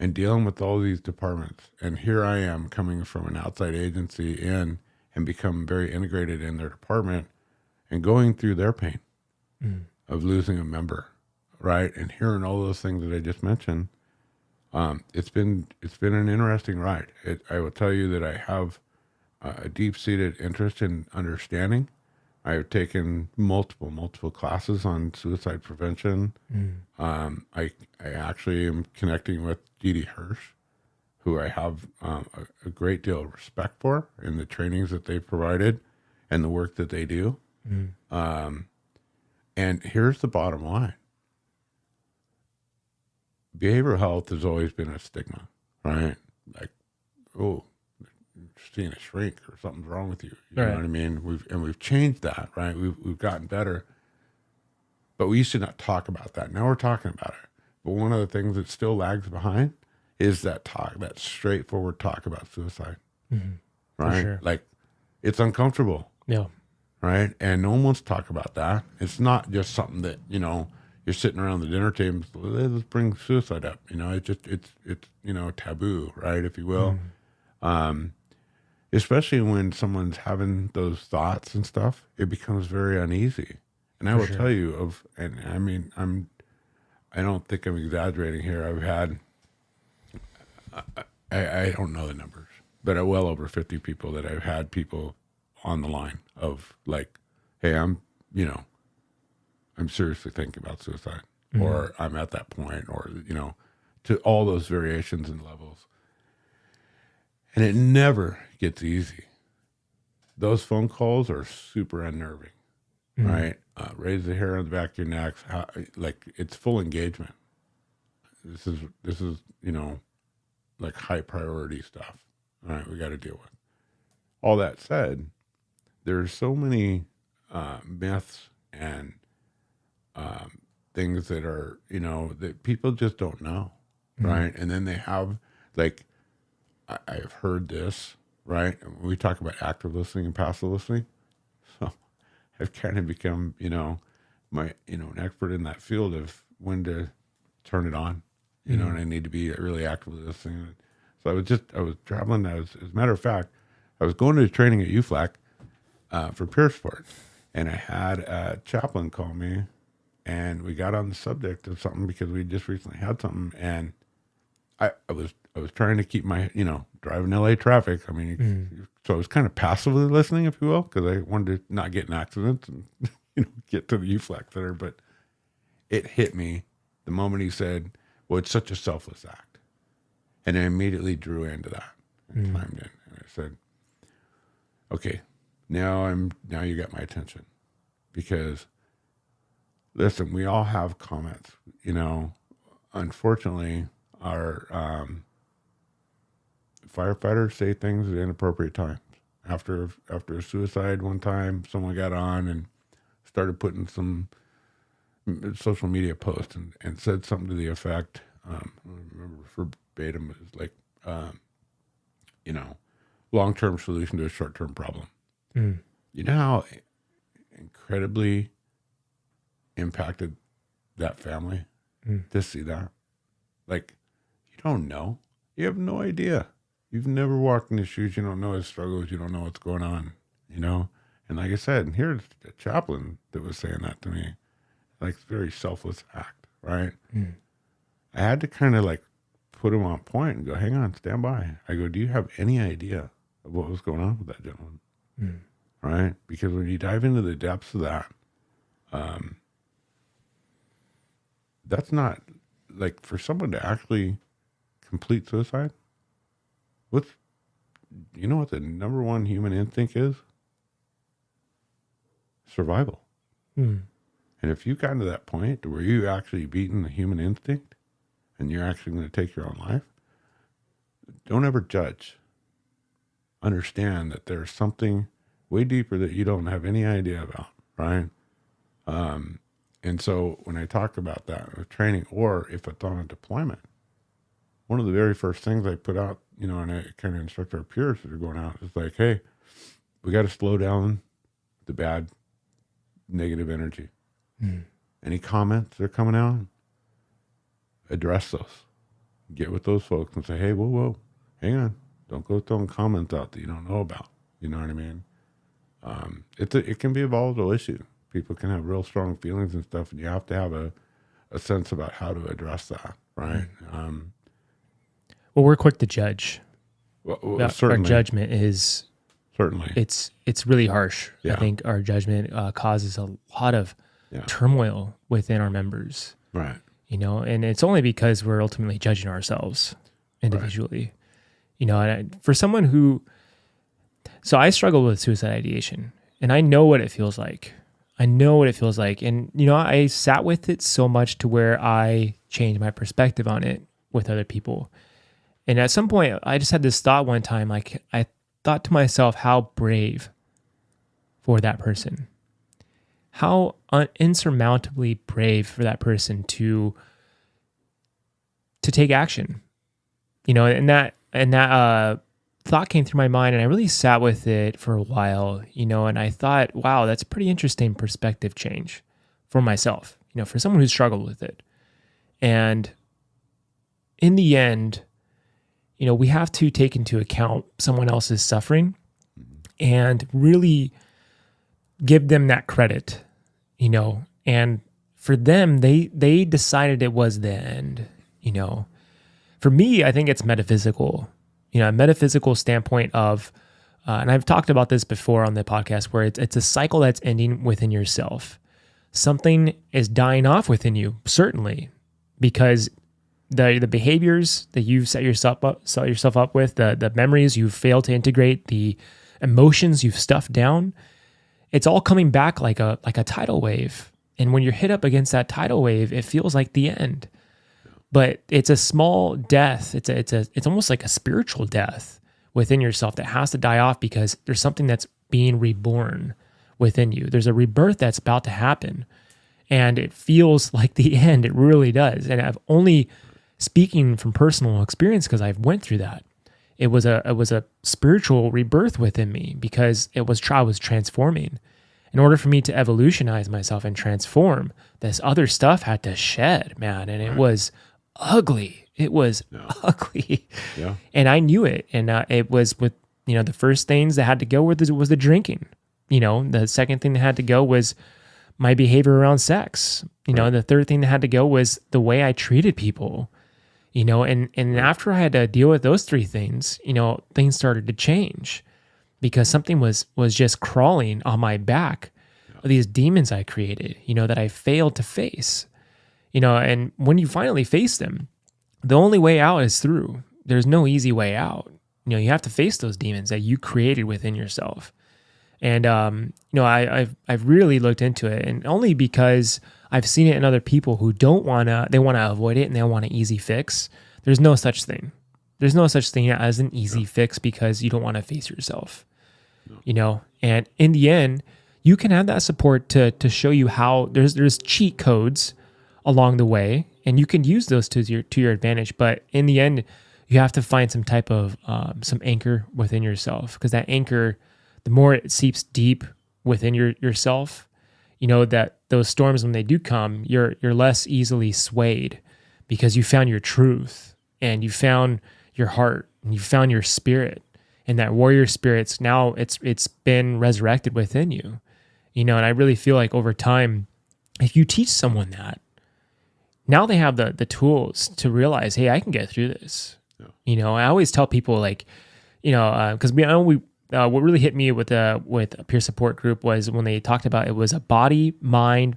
and dealing with all these departments, and here I am coming from an outside agency in and become very integrated in their department and going through their pain of losing a member, right? And hearing all those things that I just mentioned. It's been an interesting ride. I will tell you that I have a deep-seated interest in understanding. I have taken multiple classes on suicide prevention. I actually am connecting with Dee Dee Hirsch, who I have a great deal of respect for in the trainings that they've provided and the work that they do. And here's the bottom line. Behavioral health has always been a stigma, right? Like, oh, you're seeing a shrink or something's wrong with you. You know what I mean? We've changed that, right? We've gotten better. But we used to not talk about that. Now we're talking about it. But one of the things that still lags behind is that straightforward talk about suicide. Right? Sure. Like, it's uncomfortable. Yeah. Right? And no one wants to talk about that. It's not just something that, you know, you're sitting around the dinner table, let's bring suicide up. You know, it's you know, taboo, right, if you will. Especially when someone's having those thoughts and stuff, it becomes very uneasy. And I will tell you and I mean, I don't think I'm exaggerating here. I've had, I don't know the numbers, but well over 50 people that I've had people on the line of like, hey, I'm seriously thinking about suicide, or I'm at that point, or, you know, to all those variations and levels. And it never gets easy. Those phone calls are super unnerving, right? Raise the hair on the back of your neck. Like, it's full engagement. This is, you know, like high priority stuff. All right, we got to deal with. All that said, there's so many myths and things that are, you know, that people just don't know, right? And then they have, like, I've heard this, right? We talk about active listening and passive listening. So I've kind of become, you know, an expert in that field of when to turn it on, you know, and I need to be really actively listening. So I was traveling. As a matter of fact, I was going to training at UFLAC for peer support, and I had a chaplain call me. And we got on the subject of something because we just recently had something, and I was trying to keep my, you know, driving LA traffic. I mean, so I was kind of passively listening, if you will, because I wanted to not get in accidents and, you know, get to the UFLAC Center. But it hit me the moment he said, "Well, it's such a selfless act," and I immediately drew into that and climbed in, and I said, "Okay, now you got my attention, because listen, we all have comments, you know. Unfortunately, our firefighters say things at inappropriate times. After a suicide one time, someone got on and started putting some social media posts and said something to the effect, I don't remember verbatim, it was like, you know, long-term solution to a short-term problem. Mm. You know how incredibly impacted that family to see that? Like, you don't know. You have no idea. You've never walked in his shoes. You don't know his struggles. You don't know what's going on, you know? And like I said, and here's a chaplain that was saying that to me. Like, it's a very selfless act, right? Mm. I had to kind of like put him on point and go, hang on, stand by. I go, do you have any idea of what was going on with that gentleman? Mm. Right? Because when you dive into the depths of that, that's not, like, for someone to actually complete suicide, you know what the number one human instinct is? Survival. Mm. And if you've gotten to that point to where you actually beaten the human instinct and you're actually going to take your own life, don't ever judge. Understand that there's something way deeper that you don't have any idea about, right? And so when I talk about that with training, or if it's on a deployment, one of the very first things I put out, you know, and I kind of instruct our peers that are going out, is like, hey, we got to slow down the bad, negative energy. Mm. Any comments that are coming out, address those. Get with those folks and say, hey, whoa, hang on. Don't go throwing comments out that you don't know about. You know what I mean? It can be a volatile issue. People can have real strong feelings and stuff, and you have to have a sense about how to address that, right? Well, we're quick to judge. Well, our certainly. Judgment is Certainly. It's really harsh. Yeah. I think our judgment causes a lot of turmoil within our members. Right. You know, and it's only because we're ultimately judging ourselves individually. Right. You know, and for someone who, so I struggle with suicide ideation, and I know what it feels like. And, you know, I sat with it so much to where I changed my perspective on it with other people. And at some point, I just had this thought one time, like, I thought to myself, how brave for that person. How insurmountably brave for that person to take action. You know, and that thought came through my mind, and I really sat with it for a while, you know, and I thought, wow, that's a pretty interesting perspective change for myself, you know, for someone who's struggled with it. And in the end, you know, we have to take into account someone else's suffering and really give them that credit, you know, and for them, they decided it was the end, you know. For me, I think it's metaphysical. You know, a metaphysical standpoint of, and I've talked about this before on the podcast, where it's a cycle that's ending within yourself. Something is dying off within you, certainly, because the behaviors that you've set yourself up with, the memories you've failed to integrate, the emotions you've stuffed down, it's all coming back like a tidal wave. And when you're hit up against that tidal wave, it feels like the end. But it's a small death. It's almost like a spiritual death within yourself that has to die off because there's something that's being reborn within you. There's a rebirth that's about to happen, and it feels like the end. It really does. And I've only speaking from personal experience because I've went through that. It was a spiritual rebirth within me because I was transforming. In order for me to evolutionize myself and transform, this other stuff had to shed, man, and it was ugly. It was ugly. Yeah. And I knew it. And it was with, you know, the first things that had to go was the drinking. You know, the second thing that had to go was my behavior around sex. You know, the third thing that had to go was the way I treated people. You know, and after I had to deal with those three things, you know, things started to change because something was just crawling on my back. These demons I created, you know, that I failed to face. You know, and when you finally face them, the only way out is through. There's no easy way out. You know, you have to face those demons that you created within yourself. And, you know, I've really looked into it, and only because I've seen it in other people who they want to avoid it and they want an easy fix. There's no such thing. There's no such thing as an easy fix because you don't want to face yourself, you know? And in the end, you can have that support to show you how there's cheat codes along the way, and you can use those to your advantage. But in the end, you have to find some type of some anchor within yourself, because that anchor, the more it seeps deep within yourself, you know, that those storms, when they do come, you're less easily swayed because you found your truth and you found your heart and you found your spirit, and that warrior spirit's now it's been resurrected within you, you know. And I really feel like over time, if you teach someone that, now they have the tools to realize, hey, I can get through this. Yeah. You know, I always tell people, like, you know, because what really hit me with a peer support group was when they talked about it was a body, mind,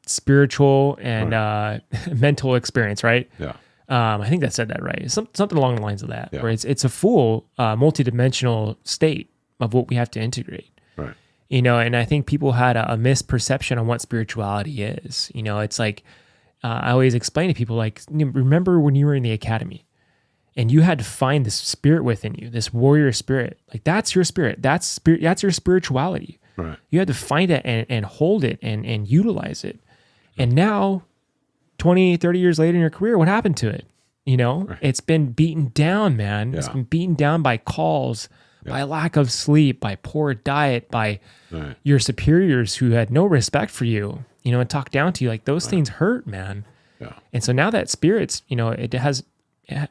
spiritual, and mental experience, right? Yeah. I think that said that right. Something along the lines of that, where it's a full multidimensional state of what we have to integrate. Right. You know, and I think people had a misperception on what spirituality is. You know, it's like, I always explain to people, like, remember when you were in the academy and you had to find this spirit within you, this warrior spirit. Like, that's your spirit. That's your spirituality. Right. You had to find it and hold it and utilize it. And now, 20, 30 years later in your career, what happened to it? You know, right. It's been beaten down, man. Yeah. It's been beaten down by calls, by lack of sleep, by poor diet, by your superiors who had no respect for you, you know, and talk down to you. Like, those things hurt, man. Yeah. And so now that spirit's, you know,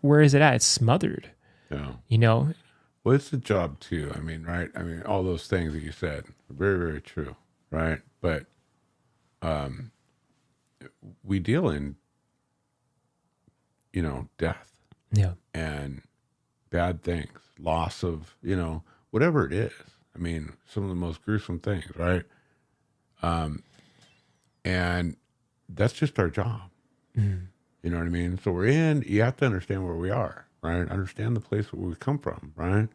where is it at? It's smothered. Yeah. You know? Well, it's a job too. I mean, right? I mean, all those things that you said are very, very true, right? But we deal in, you know, death. Yeah. And bad things, loss of, you know, whatever it is. I mean, some of the most gruesome things, right? And that's just our job. Mm. You know what I mean? So you have to understand where we are, right? Understand the place where we come from, right?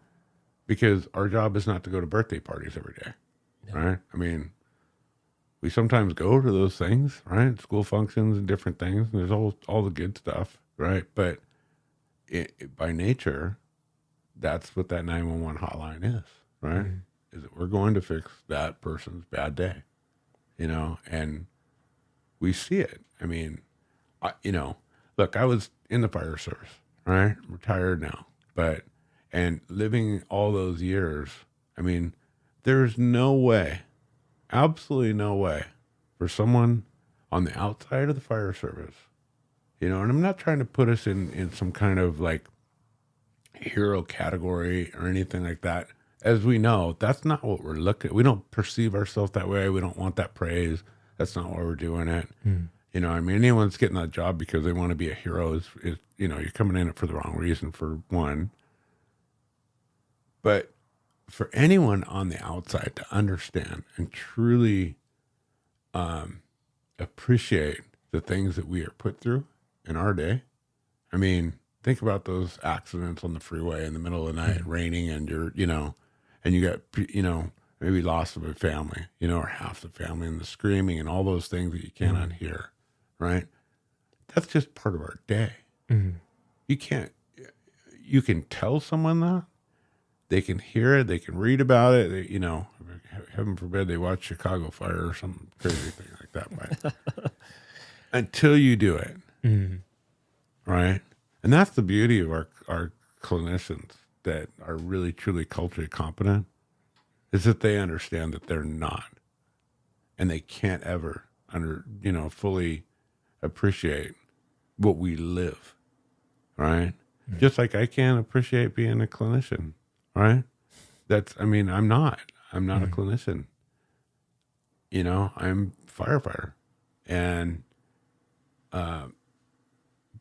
Because our job is not to go to birthday parties every day, right? I mean, we sometimes go to those things, right? School functions and different things, and there's all the good stuff, right? But by nature, that's what that 911 hotline is, right? Mm-hmm. Is that we're going to fix that person's bad day, you know? And we see it. I mean, you know, look, I was in the fire service, right? I'm retired now, and living all those years, I mean, there's no way, absolutely no way for someone on the outside of the fire service, you know, and I'm not trying to put us in some kind of like hero category or anything like that. As we know, that's not what we're looking at. We don't perceive ourselves that way. We don't want that praise. That's not why we're doing it. Mm. You know, I mean, anyone's getting that job because they want to be a hero is, you know, you're coming in it for the wrong reason, for one. But for anyone on the outside to understand and truly appreciate the things that we are put through in our day, I mean, think about those accidents on the freeway in the middle of the night, raining, and you're, you know, and you got, you know, maybe loss of a family, you know, or half the family, and the screaming and all those things that you cannot hear, right? That's just part of our day. Mm-hmm. You can tell someone that, they can hear it, they can read about it, they, you know, heaven forbid they watch Chicago Fire or some crazy thing like that, but until you do it, right? And that's the beauty of our clinicians that are really, truly culturally competent, is that they understand that they're not, and they can't ever fully appreciate what we live, right? Mm-hmm. Just like I can't appreciate being a clinician, right? I'm not a clinician. You know, I'm a firefighter, and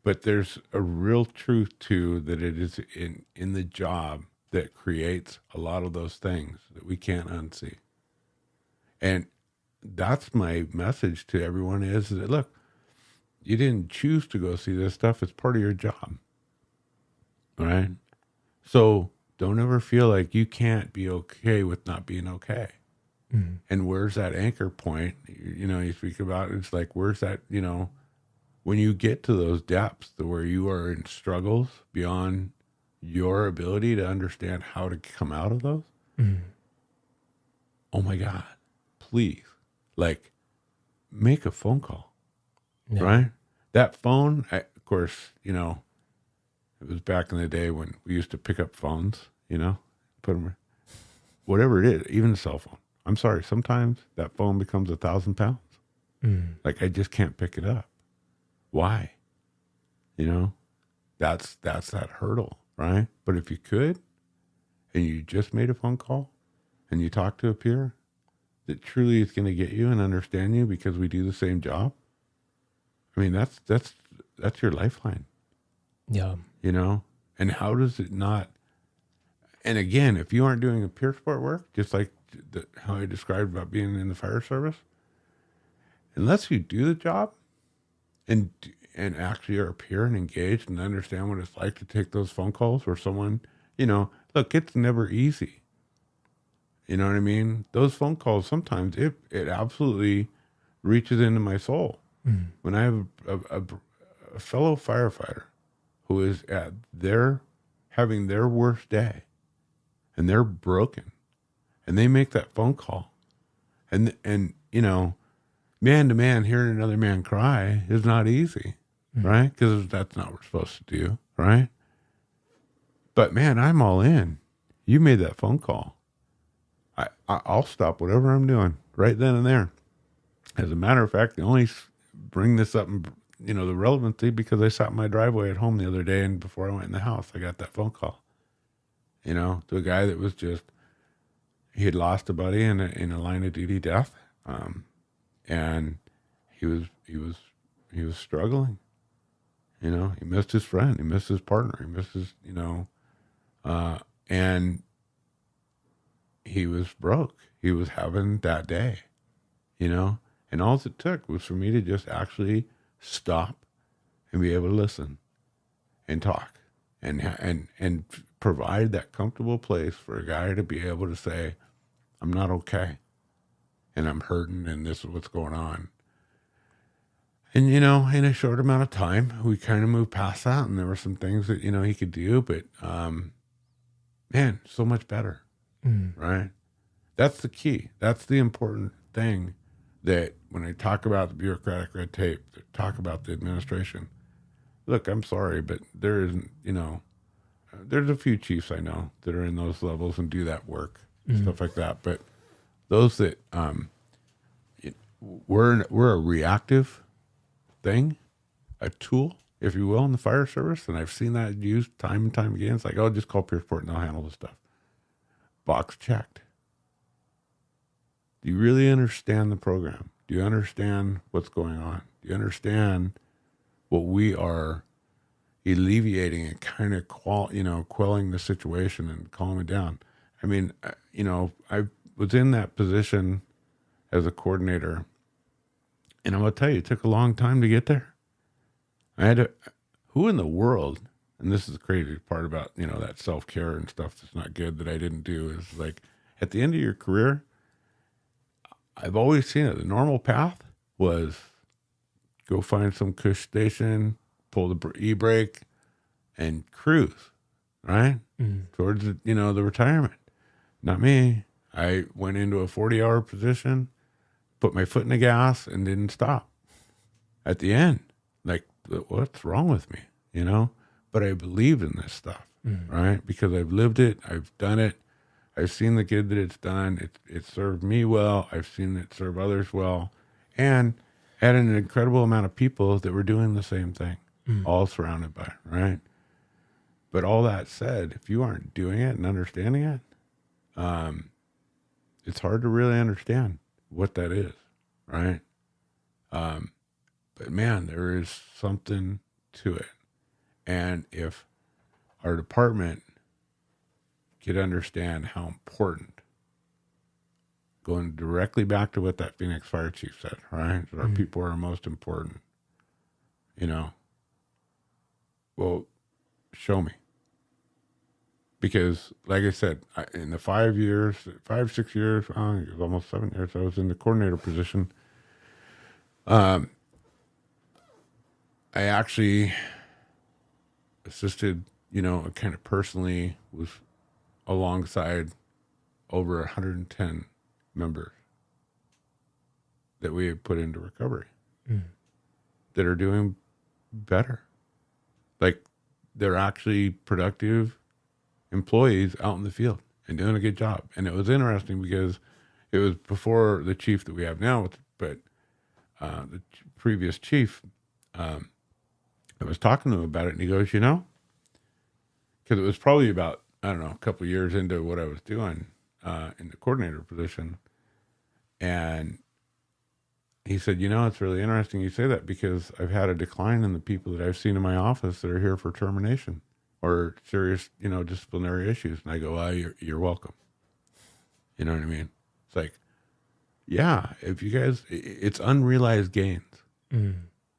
but there's a real truth to that. It is in the job that creates a lot of those things that we can't unsee. And that's my message to everyone is that, look, you didn't choose to go see this stuff. It's part of your job. All right. So don't ever feel like you can't be okay with not being okay. And where's that anchor point? You speak about it's like, where's that, when you get to those depths where you are in struggles beyond your ability to understand how to come out of those. Oh my God, please, like, make a phone call, right? That phone, of course, it was back in the day when we used to pick up phones, put them, whatever it is, even a cell phone. I'm sorry, sometimes that phone becomes 1,000 pounds. Like, I just can't pick it up. Why? That's that hurdle, right? But if you could, and you just made a phone call, and you talk to a peer that truly is going to get you and understand you because we do the same job. I mean, that's your lifeline. Yeah. And how does it not? And again, if you aren't doing a peer support work, just like how I described about being in the fire service, unless you do the job and actually are a peer and engaged and understand what it's like to take those phone calls where someone, look, it's never easy. You know what I mean? Those phone calls, sometimes it absolutely reaches into my soul. When I have a fellow firefighter who is having their worst day and they're broken and they make that phone call and man to man, hearing another man cry is not easy, right? Because that's not what we're supposed to do, right? But man, I'm all in. You made that phone call. I'll stop whatever I'm doing right then and there. As a matter of fact, I only bring this up, the relevancy, because I sat in my driveway at home the other day, and before I went in the house, I got that phone call, to a guy that was he had lost a buddy in a line of duty death. And he was struggling, he missed his friend, he missed his partner, he missed his, and he was broke. He was having that day, and all it took was for me to just actually stop and be able to listen and talk and provide that comfortable place for a guy to be able to say, I'm not okay. And I'm hurting, and this is what's going on. And, in a short amount of time, we kind of moved past that, and there were some things that, he could do, but, man, so much better, right? That's the key. That's the important thing, that when I talk about the bureaucratic red tape, talk about the administration, look, I'm sorry, but there isn't, there's a few chiefs I know that are in those levels and do that work, stuff like that, but those that we're a reactive thing, a tool, if you will, in the fire service, and I've seen that used time and time again. It's like, oh, just call peer support and they'll handle the stuff. Box checked. Do you really understand the program? Do you understand what's going on? Do you understand what we are alleviating and kind of quelling the situation and calming it down? I mean, I was in that position as a coordinator, and I'm going to tell you, it took a long time to get there. Who in the world, and this is the crazy part about, that self-care and stuff that's not good that I didn't do, is like, at the end of your career, I've always seen it. The normal path was go find some cush station, pull the e-brake, and cruise, right? Towards, the retirement. Not me. I went into a 40-hour position, put my foot in the gas, and didn't stop. At the end, like, what's wrong with me, But I believed in this stuff, right? Because I've lived it. I've done it. I've seen the good that it's done. It served me well. I've seen it serve others well. And had an incredible amount of people that were doing the same thing, all surrounded by it, right? But all that said, if you aren't doing it and understanding it, it's hard to really understand what that is, right? But man, there is something to it. And if our department could understand how important, going directly back to what that Phoenix fire chief said, right? That our people are most important, well, show me. Because, like I said, in the 5, 6 years, almost 7 years, I was in the coordinator position. I actually assisted, kind of personally was alongside over 110 members that we had put into recovery that are doing better. Like, they're actually productive employees out in the field and doing a good job. And it was interesting because it was before the chief that we have now, but the previous chief, I was talking to him about it, and he goes, because it was probably about, I don't know, a couple of years into what I was doing in the coordinator position. And he said, it's really interesting you say that, because I've had a decline in the people that I've seen in my office that are here for termination or serious, disciplinary issues. And I go, you're welcome. You know what I mean? It's like, yeah, if you guys, it's unrealized gains.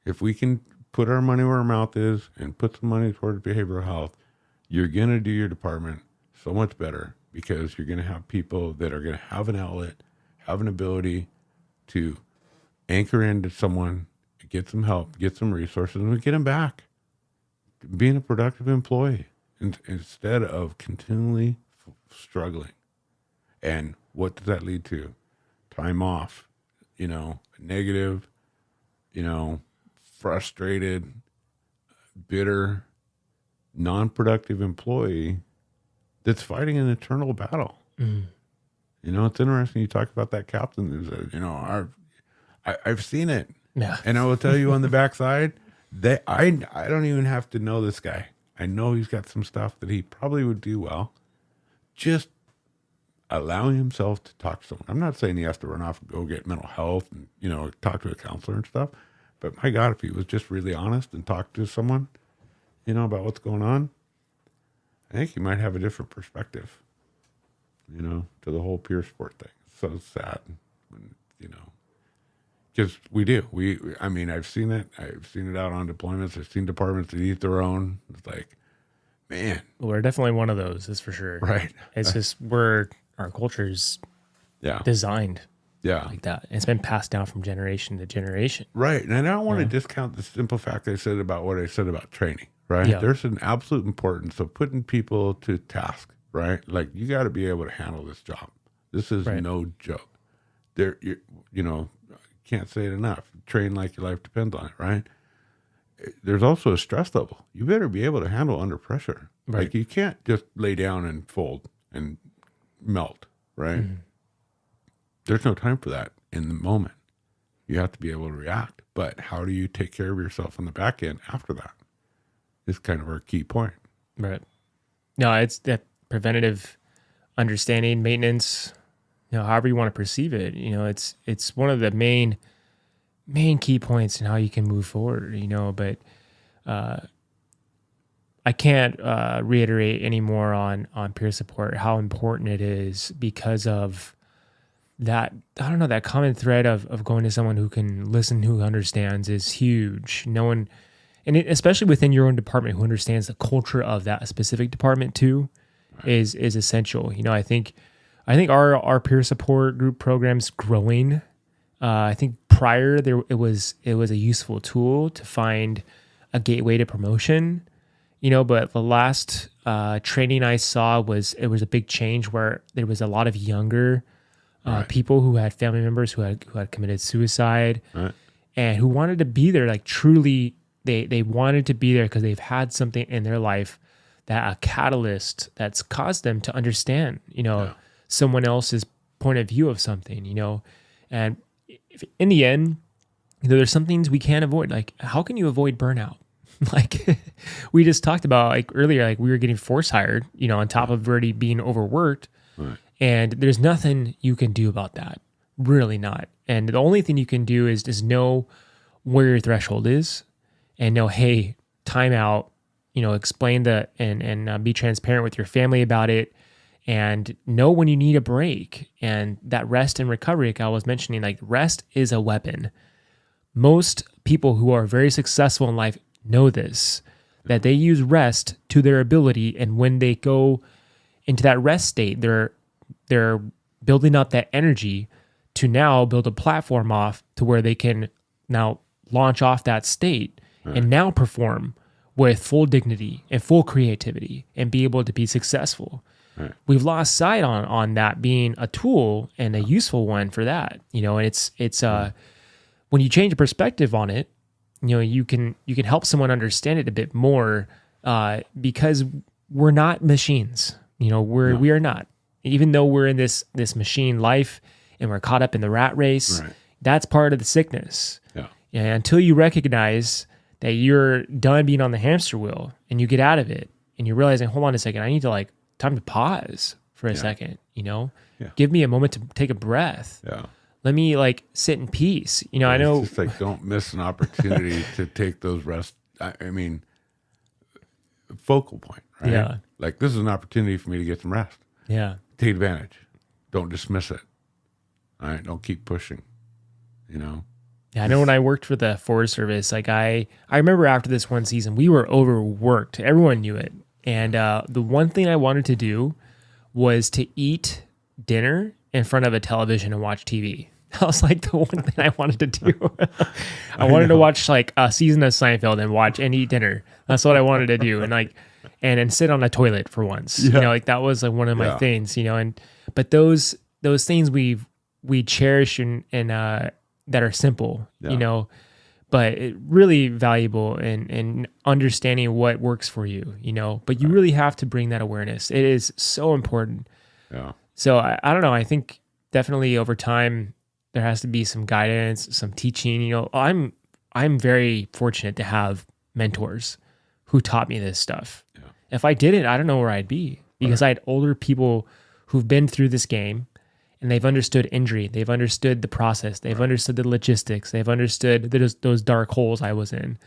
If we can put our money where our mouth is and put some money towards behavioral health, you're going to do your department so much better, because you're going to have people that are going to have an outlet, have an ability to anchor into someone, get some help, get some resources, and we get them back. Being a productive employee instead of continually struggling. And what does that lead to? Time off, negative, frustrated, bitter, non-productive employee that's fighting an eternal battle. It's interesting you talk about that captain who said, I've seen it. Yeah. And I will tell you on the backside, I don't even have to know this guy. I know he's got some stuff that he probably would do well. Just allowing himself to talk to someone. I'm not saying he has to run off and go get mental health and, talk to a counselor and stuff. But my God, if he was just really honest and talk to someone, about what's going on, I think he might have a different perspective, to the whole peer support thing. It's so sad when, because we do. I've seen it. I've seen it out on deployments. I've seen departments that eat their own. It's like, man. We're definitely one of those, that's for sure. Right. It's just our culture's designed like that. It's been passed down from generation to generation. Right. And I don't want to discount the simple fact I said about what I said about training, right? Yeah. There's an absolute importance of putting people to task, right? Like, you got to be able to handle this job. This is no joke. Can't say it enough. Train like your life depends on it, right? There's also a stress level. You better be able to handle under pressure. Right. Like, you can't just lay down and fold and melt, right? There's no time for that in the moment. You have to be able to react. But how do you take care of yourself on the back end after that? Is kind of our key point. Right. No, it's that preventative understanding, maintenance, however you want to perceive it. It's one of the main key points in how you can move forward, but I can't reiterate anymore on peer support, how important it is, because of that, I don't know, that common thread of going to someone who can listen, who understands, is huge. No one, and especially within your own department, who understands the culture of that specific department too, is essential. I think our peer support group program's growing. I think prior it was a useful tool to find a gateway to promotion, but the last training I saw was a big change where there was a lot of younger people who had family members who had committed suicide, and who wanted to be there. Like, truly, they wanted to be there because they've had something in their life, that a catalyst that's caused them to understand, someone else's point of view of something, and if, in the end, there's some things we can't avoid. Like, how can you avoid burnout? Like, we just talked about, like, earlier, like, we were getting force hired, on top of already being overworked. Right. And there's nothing you can do about that. Really not. And the only thing you can do is just know where your threshold is, and know, hey, time out, explain that, and be transparent with your family about it, and know when you need a break. And that rest and recovery, like I was mentioning, like, rest is a weapon. Most people who are very successful in life know this, that they use rest to their ability. And when they go into that rest state. They're building up that energy to now build a platform off to where they can now launch off that state and now perform with full dignity and full creativity and be able to be successful. Right. We've lost sight on that being a tool and a useful one for that, and it's when you change the perspective on it, you can help someone understand it a bit more, because we're not machines, we are not, even though we're in this machine life and we're caught up in the rat race. Right. That's part of the sickness. Yeah. And until you recognize that you're done being on the hamster wheel and you get out of it and you're realizing, hold on a second, I need to time to pause for a second, give me a moment to take a breath. Yeah. Let me sit in peace. I know. It's just don't miss an opportunity to take those rest. I mean, focal point, right? Yeah. This is an opportunity for me to get some rest. Yeah. Take advantage. Don't dismiss it. All right. Don't keep pushing, Yeah, I know when I worked for the Forest Service, I remember after this one season, we were overworked. Everyone knew it. And the one thing I wanted to do was to eat dinner in front of a television and watch TV. That was the one thing I wanted to do. I wanted to watch a season of Seinfeld and eat dinner. That's what I wanted to do. And then sit on a toilet for once. Yeah. That was one of my things, but those things we cherish and that are simple, but it really valuable in understanding what works for you, but you really have to bring that awareness. It is so important. Yeah. So I don't know. I think definitely over time there has to be some guidance, some teaching. I'm very fortunate to have mentors who taught me this stuff. Yeah. If I didn't, I don't know where I'd be, because I had older people who've been through this game and they've understood injury. They've understood the process. They've understood the logistics. They've understood those dark holes I was in,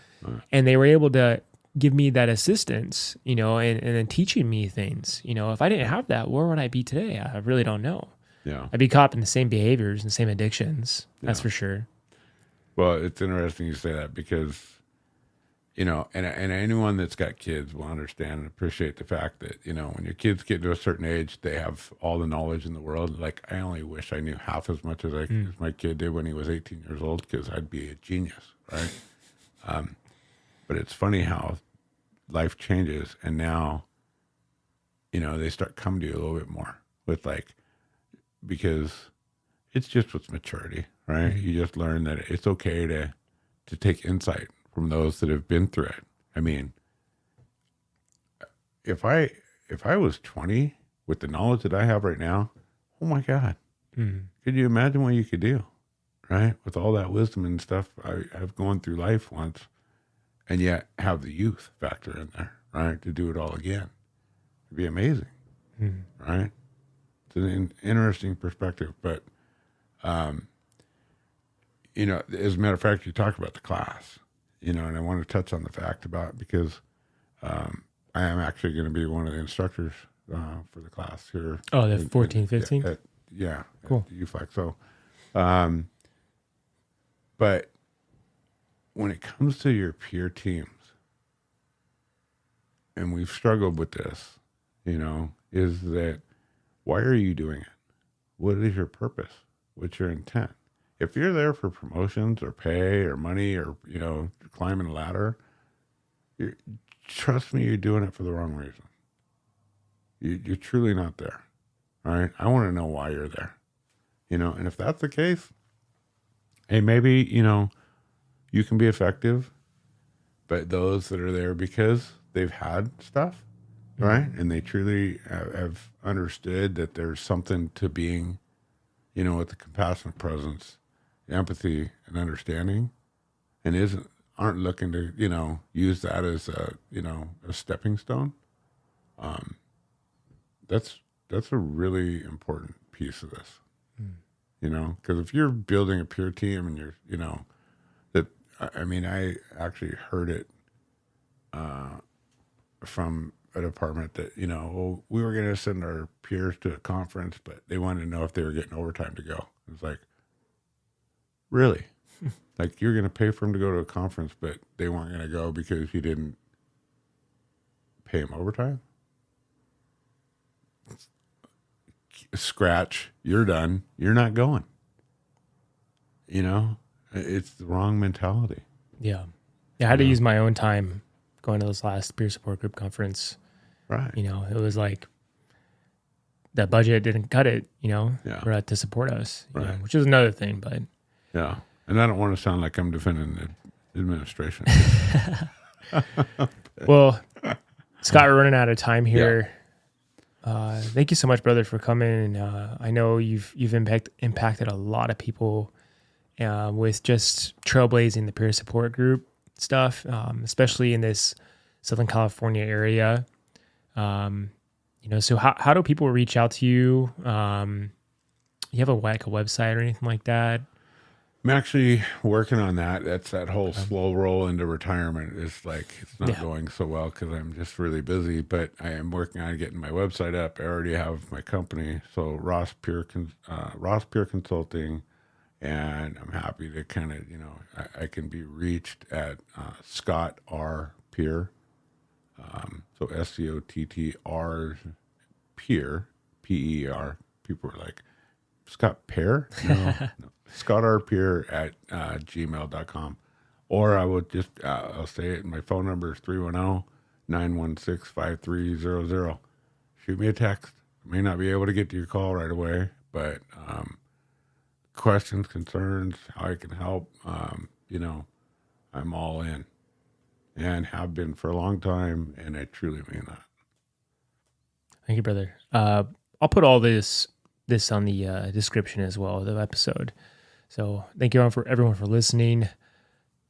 and they were able to give me that assistance, and then teaching me things. If I didn't have that, where would I be today? I really don't know. Yeah. I'd be caught up in the same behaviors and the same addictions. That's for sure. Well, it's interesting you say that because, and anyone that's got kids will understand and appreciate the fact that, when your kids get to a certain age, they have all the knowledge in the world. I only wish I knew half as much as as my kid did when he was 18 years old, because I'd be a genius, right? But it's funny how life changes, and now, they start coming to you a little bit more with because it's just with maturity, right? You just learn that it's okay to take insight from those that have been through it. I mean, if I was 20 with the knowledge that I have right now, oh my God, could you imagine what you could do, right? With all that wisdom and stuff I've gone through life once, and yet have the youth factor in there, right? To do it all again. It'd be amazing, right? It's an interesting perspective, but, as a matter of fact, you talked about the class, and I want to touch on the fact about, because I am actually going to be one of the instructors for the class here. Oh, the 14, 15? Yeah. Cool. At UFAC. So, but when it comes to your peer teams, and we've struggled with this, is that, why are you doing it? What is your purpose? What's your intent? If you're there for promotions or pay or money or, climbing a ladder, trust me, you're doing it for the wrong reason. You're truly not there. All right. I want to know why you're there, and if that's the case, hey, maybe, you can be effective, but those that are there because they've had stuff, right? And they truly have understood that there's something to being, with the compassionate presence, empathy, and understanding, and aren't looking to, use that as a stepping stone. That's a really important piece of this, because if you're building a peer team and you're, I actually heard it from a department that, we were going to send our peers to a conference, but they wanted to know if they were getting overtime to go. It's like, really? You're going to pay for them to go to a conference, but they weren't going to go because you didn't pay them overtime? scratch, you're done, you're not going. You know, it's the wrong mentality. Yeah. I had to use my own time going to this last peer support group conference. Right. You know, it was like the budget didn't cut it, you know, to support us, you know, which is another thing, but. Yeah. And I don't want to sound like I'm defending the administration. Well, Scott, we're running out of time here. Thank you so much, brother, for coming. I know you've impacted a lot of people with just trailblazing the peer support group stuff, especially in this Southern California area. You know, so how do people reach out to you? You have a website or anything like that? I'm actually working on that. That's that whole slow roll into retirement. It's not going so well because I'm just really busy, but I am working on getting my website up. I already have my company. So Ross Peer Consulting. And I'm happy to kind of, you know, I can be reached at Scott R. Peer. So SCOTTR Peer, PER. People are like, Scott Peer? No. Scott R. Peer at gmail.com. Or I would just, I'll say it, my phone number is 310-916-5300. Shoot me a text. I may not be able to get to your call right away, but questions, concerns, how I can help, you know, I'm all in and have been for a long time, and I truly mean that. Thank you, brother. I'll put all this on the description as well of the episode. So thank you for everyone for listening.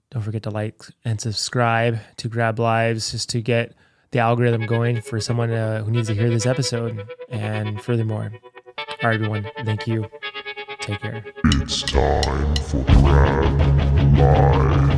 Don't forget to like and subscribe to Grab Lives just to get the algorithm going for someone who needs to hear this episode. And furthermore, all right, everyone, thank you. Take care. It's time for Grab Lives.